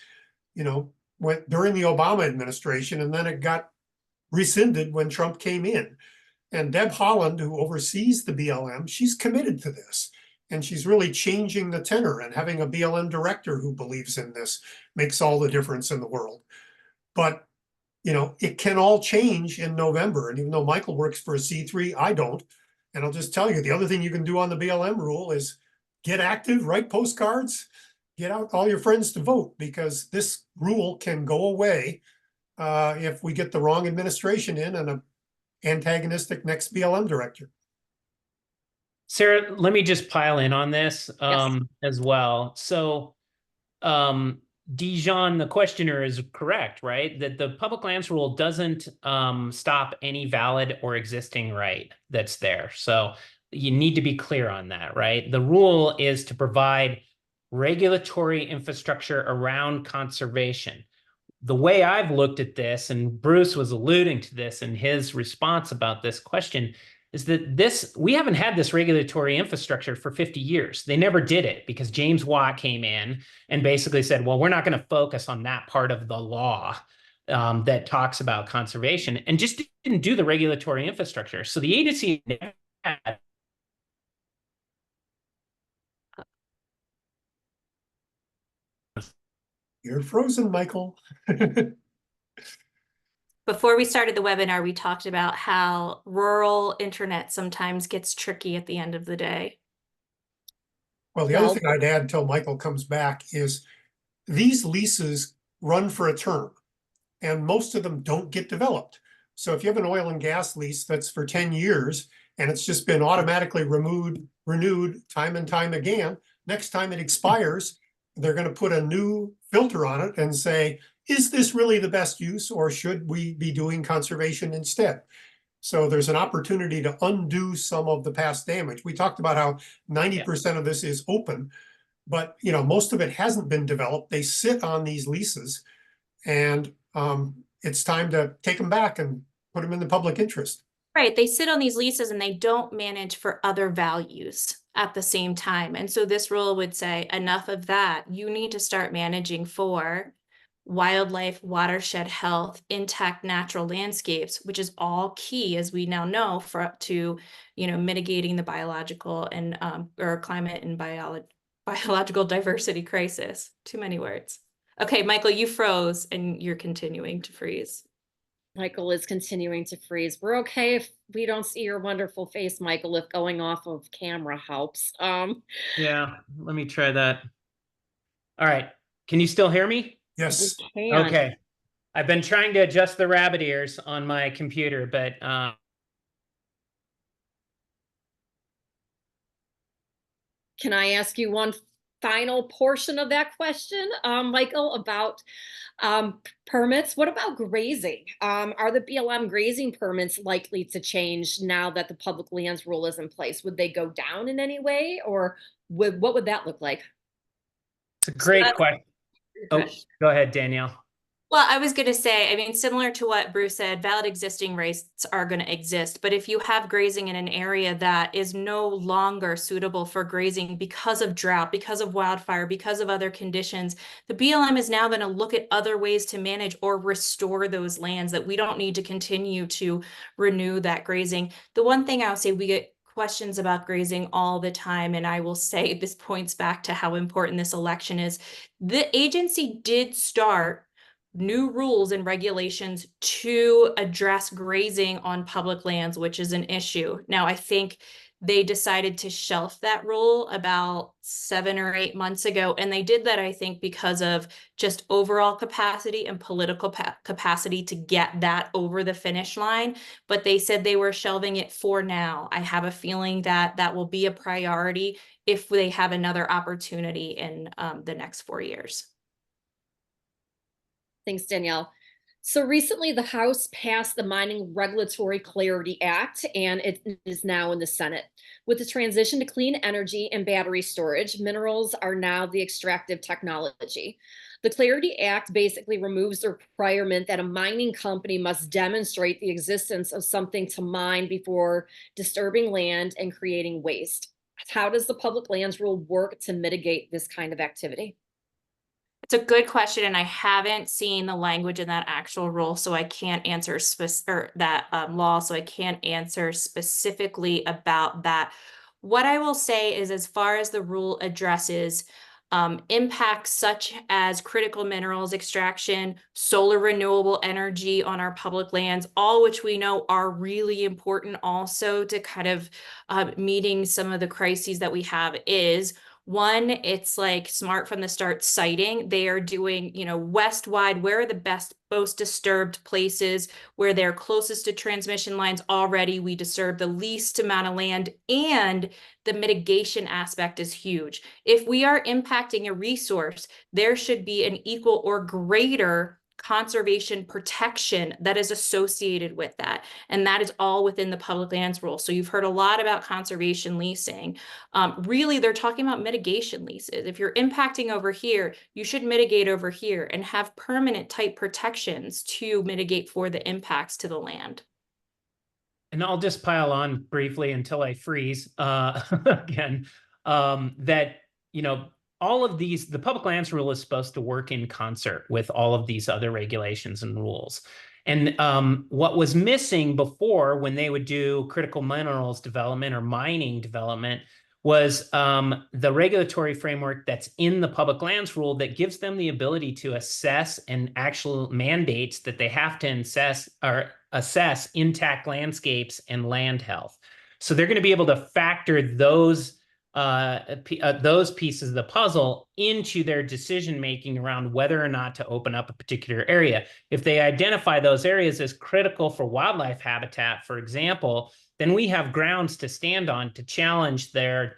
during the Obama administration, and then it got rescinded when Trump came in. And Deb Haaland, who oversees the BLM, she's committed to this. And she's really changing the tenor, and having a BLM director who believes in this makes all the difference in the world. But, it can all change in November. And even though Michael works for a C3, I don't. And I'll just tell you, the other thing you can do on the BLM rule is get active, write postcards, get out all your friends to vote, because this rule can go away if we get the wrong administration in and an antagonistic next BLM director. Sarah, let me just pile in on this as well. So Dijon, the questioner, is correct, right? That the public lands rule doesn't stop any valid or existing right that's there. So you need to be clear on that, right? The rule is to provide regulatory infrastructure around conservation. The way I've looked at this, and Bruce was alluding to this in his response about this question, is that we haven't had this regulatory infrastructure for 50 years. They never did it because James Watt came in and basically said, well, we're not going to focus on that part of the law that talks about conservation, and just didn't do the regulatory infrastructure. So the agency never had. You're frozen, Michael. Before we started the webinar, we talked about how rural internet sometimes gets tricky at the end of the day. Well, the other thing I'd add until Michael comes back is these leases run for a term, and most of them don't get developed. So if you have an oil and gas lease that's for 10 years and it's just been automatically renewed time and time again, next time it expires, they're going to put a new filter on it and say, is this really the best use, or should we be doing conservation instead? So there's an opportunity to undo some of the past damage. We talked about how 90% of this is open, but most of it hasn't been developed. They sit on these leases, and it's time to take them back and put them in the public interest. Right. They sit on these leases and they don't manage for other values at the same time. And so this rule would say, enough of that. You need to start managing for wildlife, watershed health, intact natural landscapes, which is all key, as we now know, to mitigating the biological and or climate and biological diversity crisis. Too many words. Okay, Michael, you froze and you're continuing to freeze. Michael is continuing to freeze. We're okay if we don't see your wonderful face, Michael, if going off of camera helps. Yeah, let me try that. All right. Can you still hear me? We Yes. can. Okay. I've been trying to adjust the rabbit ears on my computer, but Can I ask you one final portion of that question, Michael, about permits? What about grazing? Are the BLM grazing permits likely to change now that the public lands rule is in place? Would they go down in any way, or what would that look like? it's a great question. Oh, go ahead, Danielle. Well, I was going to say, I mean, similar to what Bruce said, valid existing rates are going to exist. But if you have grazing in an area that is no longer suitable for grazing because of drought, because of wildfire, because of other conditions, the BLM is now going to look at other ways to manage or restore those lands that we don't need to continue to renew that grazing. The one thing I'll say, we get questions about grazing all the time, and I will say this points back to how important this election is. The agency did start new rules and regulations to address grazing on public lands, which is an issue. Now, I think they decided to shelf that rule about 7 or 8 months ago. And they did that, I think, because of just overall capacity and political capacity to get that over the finish line. But they said they were shelving it for now. I have a feeling that that will be a priority if they have another opportunity in the next 4 years. Thanks, Danielle. So recently, the House passed the Mining Regulatory Clarity Act, and it is now in the Senate. With the transition to clean energy and battery storage, minerals are now the extractive technology. The Clarity Act basically removes the requirement that a mining company must demonstrate the existence of something to mine before disturbing land and creating waste. How does the public lands rule work to mitigate this kind of activity? It's a good question, and I haven't seen the language in that actual rule, so I can't answer that law, so I can't answer specifically about that. What I will say is, as far as the rule addresses impacts such as critical minerals extraction, solar renewable energy on our public lands, all which we know are really important also to kind of meeting some of the crises that we have, is one, it's like smart from the start siting. They are doing, you know, west wide, where are the best, most disturbed places where they're closest to transmission lines already. We disturb the least amount of land, and the mitigation aspect is huge. If we are impacting a resource, there should be an equal or greater conservation protection that is associated with that. And that is all within the public lands rule. So you've heard a lot about conservation leasing. Really, they're talking about mitigation leases. If you're impacting over here, you should mitigate over here and have permanent type protections to mitigate for the impacts to the land. And I'll just pile on briefly until I freeze again, that, you know, all of these, the public lands rule is supposed to work in concert with all of these other regulations and rules. And what was missing before, when they would do critical minerals development or mining development, was the regulatory framework that's in the public lands rule that gives them the ability to assess and actual mandates that they have to assess intact landscapes and land health. So they're going to be able to factor those pieces of the puzzle into their decision making around whether or not to open up a particular area. If they identify those areas as critical for wildlife habitat, for example, then we have grounds to stand on to challenge their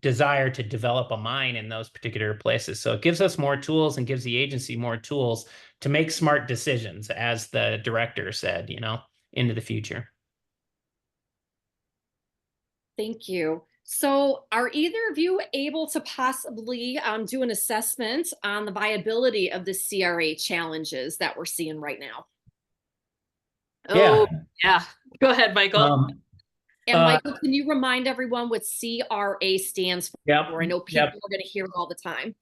desire to develop a mine in those particular places. So it gives us more tools and gives the agency more tools to make smart decisions, as the director said, you know, into the future. Thank you. So are either of you able to possibly do an assessment on the viability of the CRA challenges that we're seeing right now? Oh, yeah. Go ahead, Michael. And Michael, can you remind everyone what CRA stands for? Yep, I know people are going to hear it all the time.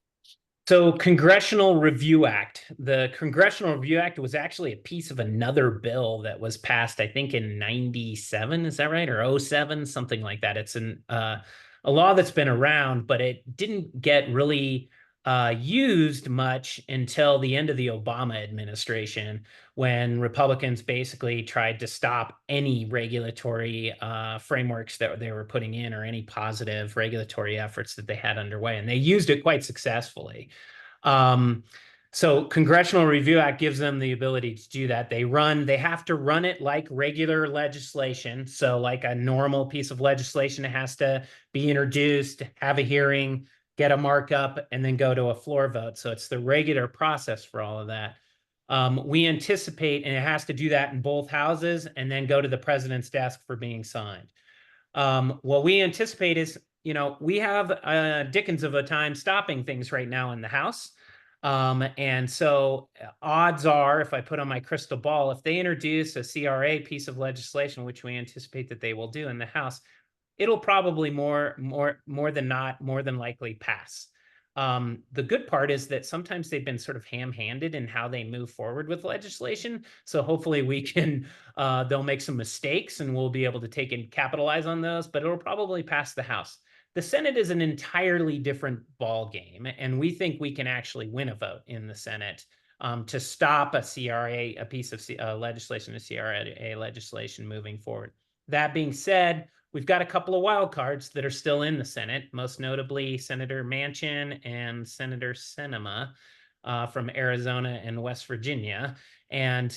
So Congressional Review Act. The Congressional Review Act was actually a piece of another bill that was passed, I think, in 97, is that right? Or 07, something like that. It's a law that's been around, but it didn't get really used much until the end of the Obama administration, when Republicans basically tried to stop any regulatory frameworks that they were putting in or any positive regulatory efforts that they had underway. And they used it quite successfully. So Congressional Review Act gives them the ability to do that. They have to run it like regular legislation. So like a normal piece of legislation, it has to be introduced, have a hearing, get a markup, and then go to a floor vote. So it's the regular process for all of that. We anticipate, and it has to do that in both houses and then go to the president's desk for being signed. What we anticipate is, we have Dickens of a time stopping things right now in the House. And so odds are, if I put on my crystal ball, if they introduce a CRA piece of legislation, which we anticipate that they will do in the House, it'll probably more than likely pass. The good part is that sometimes they've been sort of ham-handed in how they move forward with legislation. So hopefully they'll make some mistakes and we'll be able to take and capitalize on those, but it'll probably pass the House. The Senate is an entirely different ball game, and we think we can actually win a vote in the Senate to stop a piece of legislation, a CRA legislation moving forward. That being said, we've got a couple of wild cards that are still in the Senate, most notably Senator Manchin and Senator Sinema from Arizona and West Virginia. And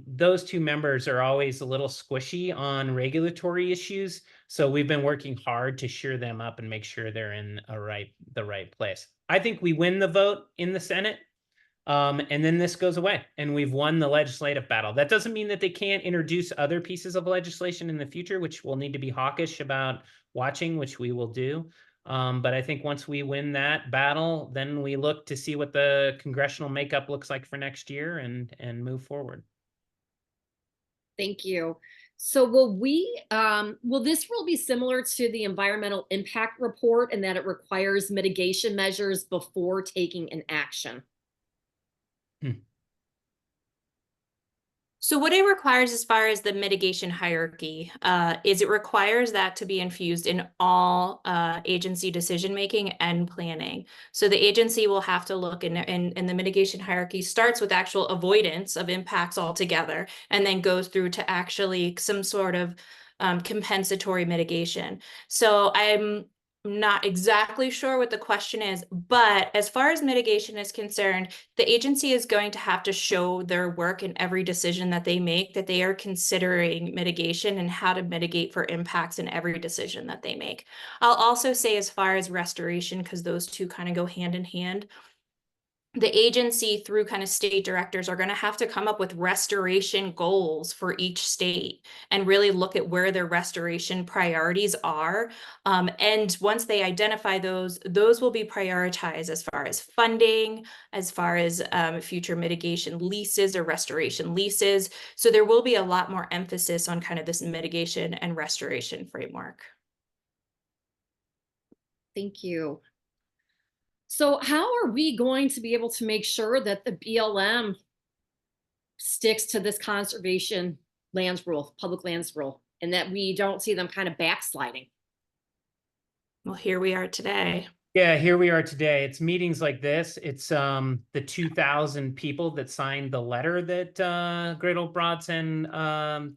those two members are always a little squishy on regulatory issues. So we've been working hard to shore them up and make sure they're in the right place. I think we win the vote in the Senate. And then this goes away and we've won the legislative battle. That doesn't mean that they can't introduce other pieces of legislation in the future, which we'll need to be hawkish about watching, which we will do. But I think once we win that battle, then we look to see what the congressional makeup looks like for next year and move forward. Thank you. So will this rule be similar to the environmental impact report in that it requires mitigation measures before taking an action? So what it requires as far as the mitigation hierarchy is it requires that to be infused in all agency decision-making and planning. So the agency will have to look in the mitigation hierarchy starts with actual avoidance of impacts altogether and then goes through to actually some sort of compensatory mitigation. So I'm not exactly sure what the question is, but as far as mitigation is concerned, the agency is going to have to show their work in every decision that they make, that they are considering mitigation and how to mitigate for impacts in every decision that they make. I'll also say as far as restoration, because those two kind of go hand in hand, the agency through kind of state directors are going to have to come up with restoration goals for each state and really look at where their restoration priorities are. And once they identify those will be prioritized as far as funding, as far as future mitigation leases or restoration leases. So there will be a lot more emphasis on kind of this mitigation and restoration framework. Thank you. So how are we going to be able to make sure that the BLM sticks to this conservation lands rule, public lands rule, and that we don't see them kind of backsliding? Well, here we are today. Yeah, here we are today. It's meetings like this. It's the 2,000 people that signed the letter that Great Old Broads and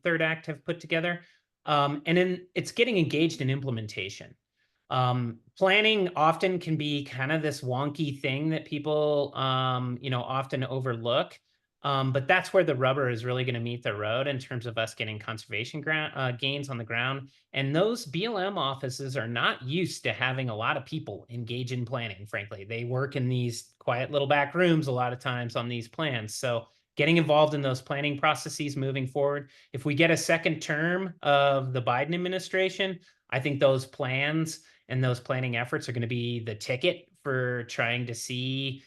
Third Act have put together. And then it's getting engaged in implementation. Planning often can be kind of this wonky thing that people, often overlook. But that's where the rubber is really going to meet the road in terms of us getting conservation gains on the ground. And those BLM offices are not used to having a lot of people engage in planning, frankly. They work in these quiet little back rooms a lot of times on these plans. So getting involved in those planning processes moving forward. If we get a second term of the Biden administration, I think those plans and those planning efforts are going to be the ticket for trying to see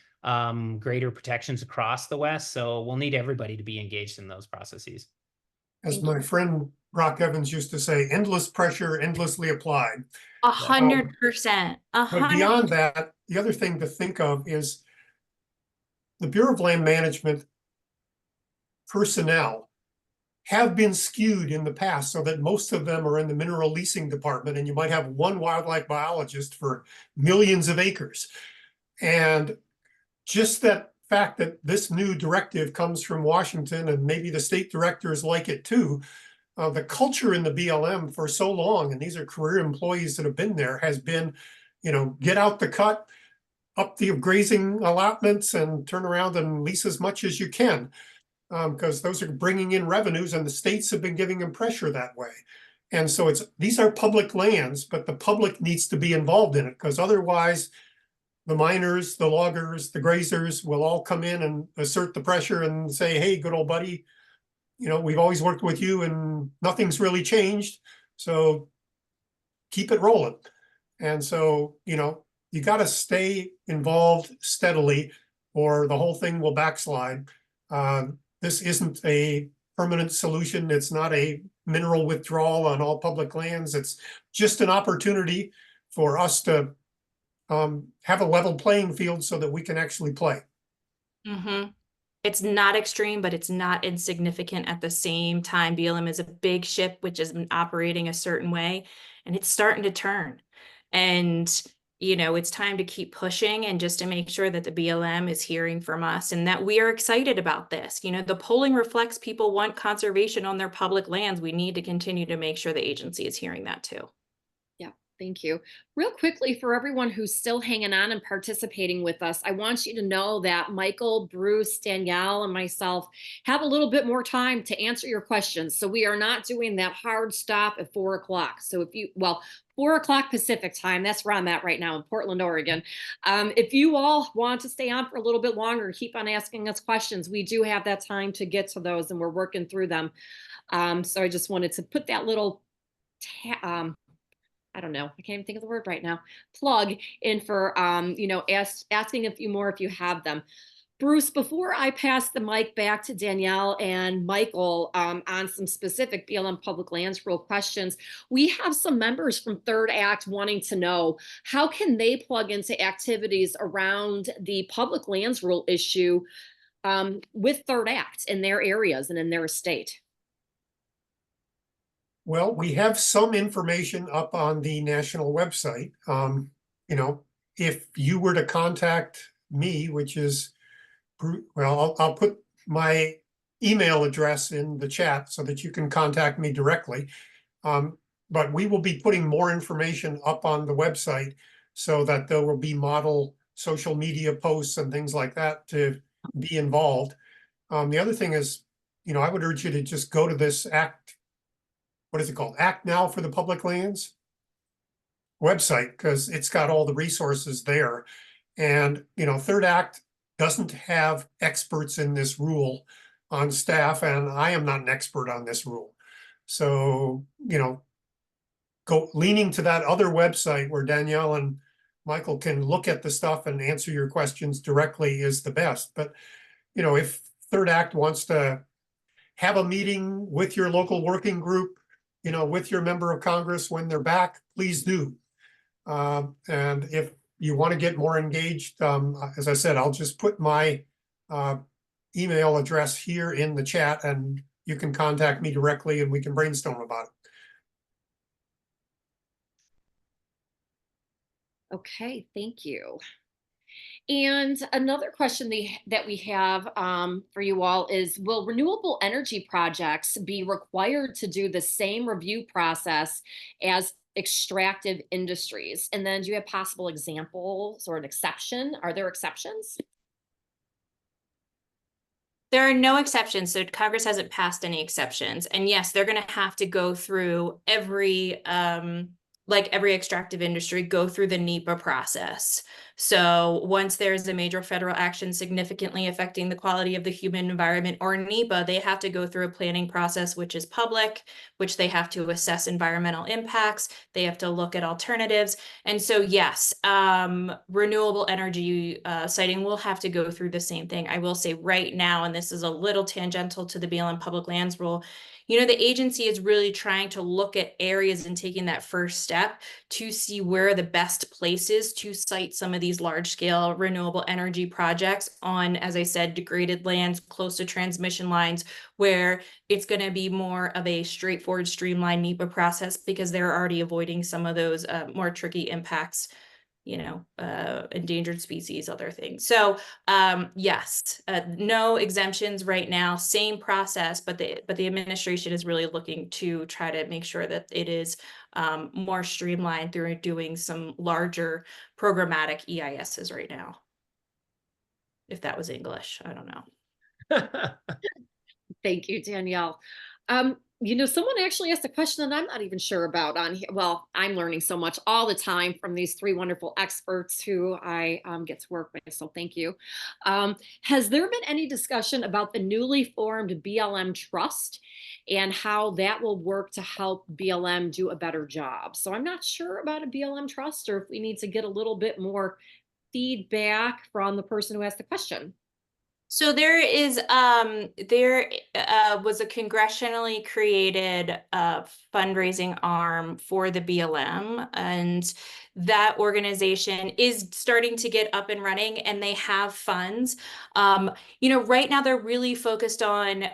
greater protections across the West. So we'll need everybody to be engaged in those processes. As my friend Brock Evans used to say, endless pressure, endlessly applied. 100%. But beyond that, the other thing to think of is the Bureau of Land Management personnel have been skewed in the past so that most of them are in the mineral leasing department, and you might have one wildlife biologist for millions of acres. And just that fact that this new directive comes from Washington, and maybe the state directors like it too, the culture in the BLM for so long, and these are career employees that have been there, has been, get out the cut, up the grazing allotments, and turn around and lease as much as you can, because those are bringing in revenues, and the states have been giving them pressure that way. And so these are public lands, but the public needs to be involved in it, because otherwise the miners, the loggers, the grazers will all come in and assert the pressure and say, hey, good old buddy, we've always worked with you and nothing's really changed. So keep it rolling. And so, you got to stay involved steadily or the whole thing will backslide. This isn't a permanent solution. It's not a mineral withdrawal on all public lands. It's just an opportunity for us to have a level playing field so that we can actually play. Mm-hmm. It's not extreme, but it's not insignificant at the same time. BLM is a big ship which has been operating a certain way, and it's starting to turn. And, it's time to keep pushing and just to make sure that the BLM is hearing from us and that we are excited about this. The polling reflects people want conservation on their public lands. We need to continue to make sure the agency is hearing that too. Thank you. Real quickly, for everyone who's still hanging on and participating with us, I want you to know that Michael, Bruce, Danielle, and myself have a little bit more time to answer your questions. So we are not doing that hard stop at 4 o'clock. So 4 o'clock Pacific time, that's where I'm at right now in Portland, Oregon. If you all want to stay on for a little bit longer, keep on asking us questions. We do have that time to get to those and we're working through them. So I just wanted to put that little I don't know, I can't even think of the word right now, plug in for, asking a few more if you have them. Bruce, before I pass the mic back to Danielle and Michael on some specific BLM public lands rule questions, we have some members from Third Act wanting to know, how can they plug into activities around the public lands rule issue with Third Act in their areas and in their state? Well, we have some information up on the national website. If you were to contact me, which is, well, I'll put my email address in the chat so that you can contact me directly. But we will be putting more information up on the website so that there will be model social media posts and things like that to be involved. The other thing is, I would urge you to just go to this what is it called? Act Now for the Public Lands website, because it's got all the resources there. And, Third Act doesn't have experts in this rule on staff, and I am not an expert on this rule. So, go leaning to that other website where Danielle and Michael can look at the stuff and answer your questions directly is the best. But, if Third Act wants to have a meeting with your local working group, with your member of Congress when they're back, please do. And if you want to get more engaged, as I said, I'll just put my email address here in the chat and you can contact me directly and we can brainstorm about it. Okay, thank you. And another question that we have for you all is, will renewable energy projects be required to do the same review process as extractive industries? And then do you have possible examples or an exception? Are there exceptions? There are no exceptions. So Congress hasn't passed any exceptions. And yes, they're going to have to go through every extractive industry, go through the NEPA process. So once there's a major federal action significantly affecting the quality of the human environment, or NEPA, they have to go through a planning process, which is public, which they have to assess environmental impacts. They have to look at alternatives. And so, yes, renewable energy siting will have to go through the same thing. I will say right now, and this is a little tangential to the BLM public lands rule, the agency is really trying to look at areas and taking that first step to see where the best places to site some of these large scale renewable energy projects on, as I said, degraded lands close to transmission lines, where it's going to be more of a straightforward, streamlined NEPA process because they're already avoiding some of those more tricky impacts endangered species, other things. So yes, no exemptions right now, same process, but the administration is really looking to try to make sure that it is more streamlined through doing some larger programmatic EISs right now. If that was English, I don't know. Thank you, Danielle. Someone actually asked a question that I'm not even sure about on here. Well, I'm learning so much all the time from these three wonderful experts who I get to work with. So thank you. Has there been any discussion about the newly formed BLM trust and how that will work to help BLM do a better job? So I'm not sure about a BLM trust, or if we need to get a little bit more feedback from the person who asked the question. So there was a congressionally created fundraising arm for the BLM, and that organization is starting to get up and running, and they have funds. Right now they're really focused on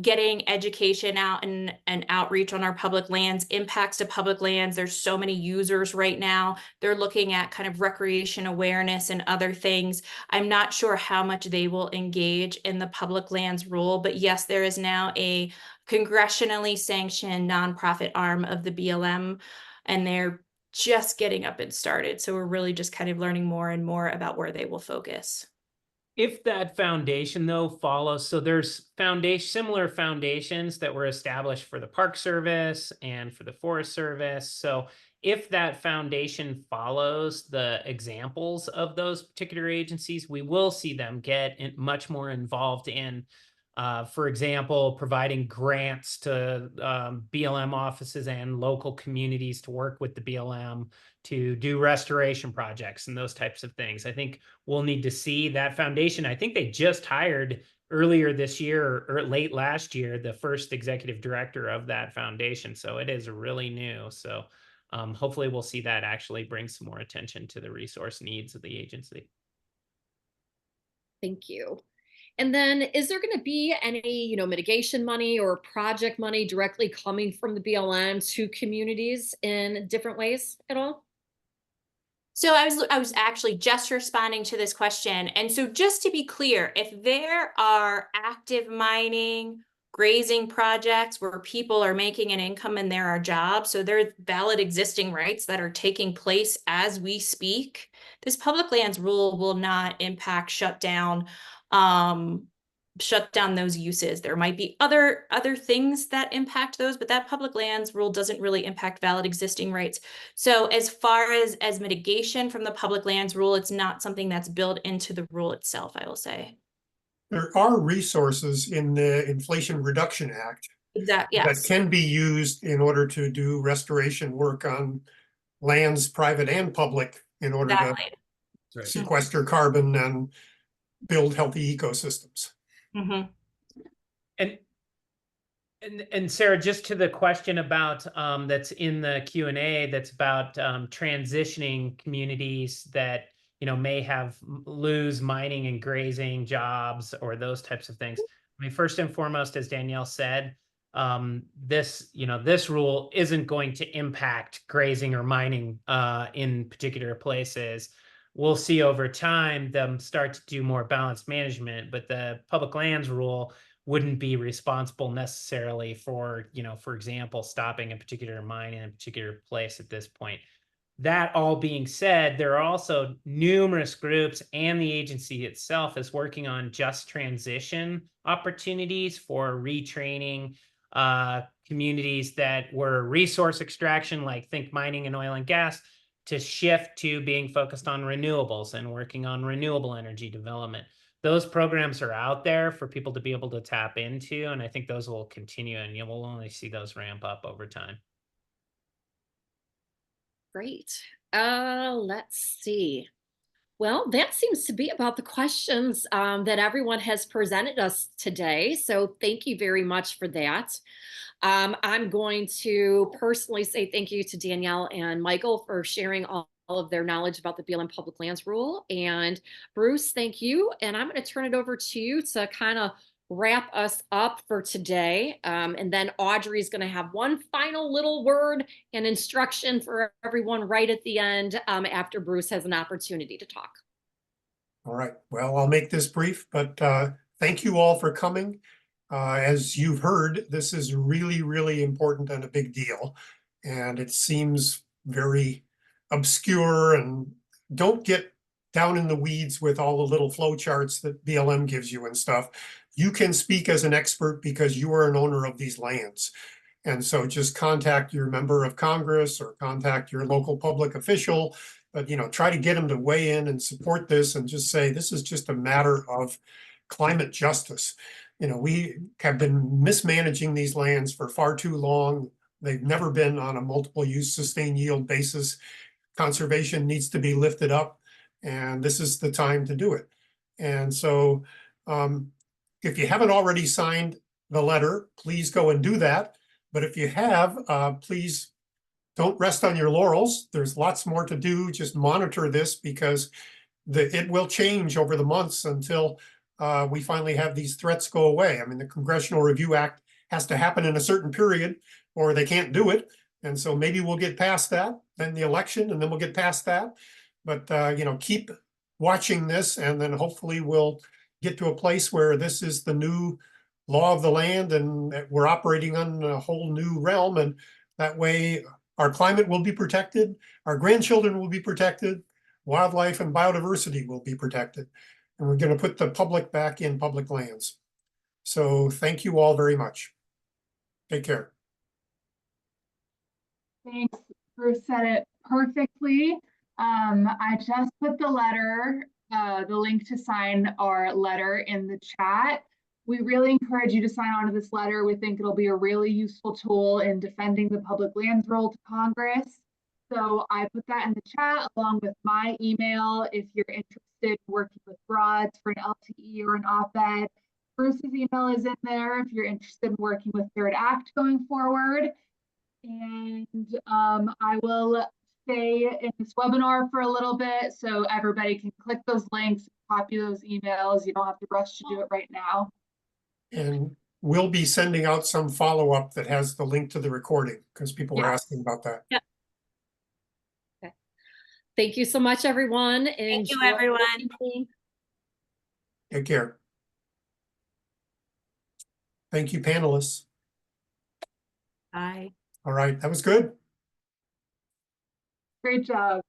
getting education out and outreach on our public lands, impacts to public lands. There's so many users right now. They're looking at kind of recreation awareness and other things. I'm not sure how much they will engage in the public lands rule, but yes, there is now a congressionally sanctioned nonprofit arm of the BLM, and they're just getting up and started. So we're really just kind of learning more and more about where they will focus. If that foundation though follows, so there's similar foundations that were established for the Park Service and for the Forest Service. So if that foundation follows the examples of those particular agencies, we will see them get much more involved in, for example, providing grants to BLM offices and local communities to work with the BLM to do restoration projects and those types of things. I think we'll need to see that foundation. I think they just hired earlier this year or late last year the first executive director of that foundation. So it is really new. So hopefully we'll see that actually bring some more attention to the resource needs of the agency. Thank you. And then is there going to be any, mitigation money or project money directly coming from the BLM to communities in different ways at all? So I was actually just responding to this question. And so just to be clear, if there are active mining, grazing projects where people are making an income and there are jobs, so there are valid existing rights that are taking place as we speak, this public lands rule will not impact shut down those uses. There might be other things that impact those, but that public lands rule doesn't really impact valid existing rights. So as far as mitigation from the public lands rule, it's not something that's built into the rule itself, I will say. There are resources in the Inflation Reduction Act Exactly. that Yes. can be used in order to do restoration work on lands, private and public, in order Exactly. to sequester carbon and build healthy ecosystems. Mm-hmm. And Sarah, just to the question about that's in the Q&A, that's about transitioning communities that may have lose mining and grazing jobs or those types of things. I mean, first and foremost, as Danielle said, this rule isn't going to impact grazing or mining in particular places. We'll see over time them start to do more balanced management, but the public lands rule wouldn't be responsible necessarily for, for example, stopping a particular mine in a particular place at this point. That all being said, there are also numerous groups, and the agency itself is working on just transition opportunities for retraining communities that were resource extraction, like think mining and oil and gas, to shift to being focused on renewables and working on renewable energy development. Those programs are out there for people to be able to tap into, and I think those will continue, and you will only see those ramp up over time. Great. Let's see. Well, that seems to be about the questions that everyone has presented us today. So thank you very much for that. I'm going to personally say thank you to Danielle and Michael for sharing all of their knowledge about the BLM Public Lands Rule. And Bruce, thank you. And I'm going to turn it over to you to kind of wrap us up for today. And then Audrey's going to have one final little word and instruction for everyone right at the end, after Bruce has an opportunity to talk. All right. Well, I'll make this brief, but thank you all for coming. As you've heard, this is really, really important and a big deal. And it seems very obscure, and don't get down in the weeds with all the little flow charts that BLM gives you and stuff. You can speak as an expert because you are an owner of these lands. And so just contact your member of Congress or contact your local public official, but try to get them to weigh in and support this and just say, this is just a matter of climate justice. We have been mismanaging these lands for far too long. They've never been on a multiple use sustained yield basis. Conservation needs to be lifted up, and this is the time to do it. And so if you haven't already signed the letter, please go and do that. But if you have, please don't rest on your laurels. There's lots more to do. Just monitor this, because it will change over the months until we finally have these threats go away. I mean, the Congressional Review Act has to happen in a certain period or they can't do it. And so maybe we'll get past that, then the election, and then we'll get past that. But, keep watching this, and then hopefully we'll get to a place where this is the new law of the land and we're operating on a whole new realm. And that way our climate will be protected, our grandchildren will be protected, wildlife and biodiversity will be protected. And we're going to put the public back in public lands. So thank you all very much. Take care. Thanks. Bruce said it perfectly. I just put the letter, the link to sign our letter in the chat. We really encourage you to sign on to this letter. We think it'll be a really useful tool in defending the public lands role to Congress. So I put that in the chat along with my email if you're interested in working with Broads for an LTE or an op-ed. Bruce's email is in there if you're interested in working with Third Act going forward. And I will stay in this webinar for a little bit so everybody can click those links, copy those emails. You don't have to rush to do it right now. And we'll be sending out some follow-up that has the link to the recording, because people were asking about that. Yeah. Okay. Thank you so much, everyone. Thank you, everyone. Take care. Thank you, panelists. Bye. All right, that was good. Great job.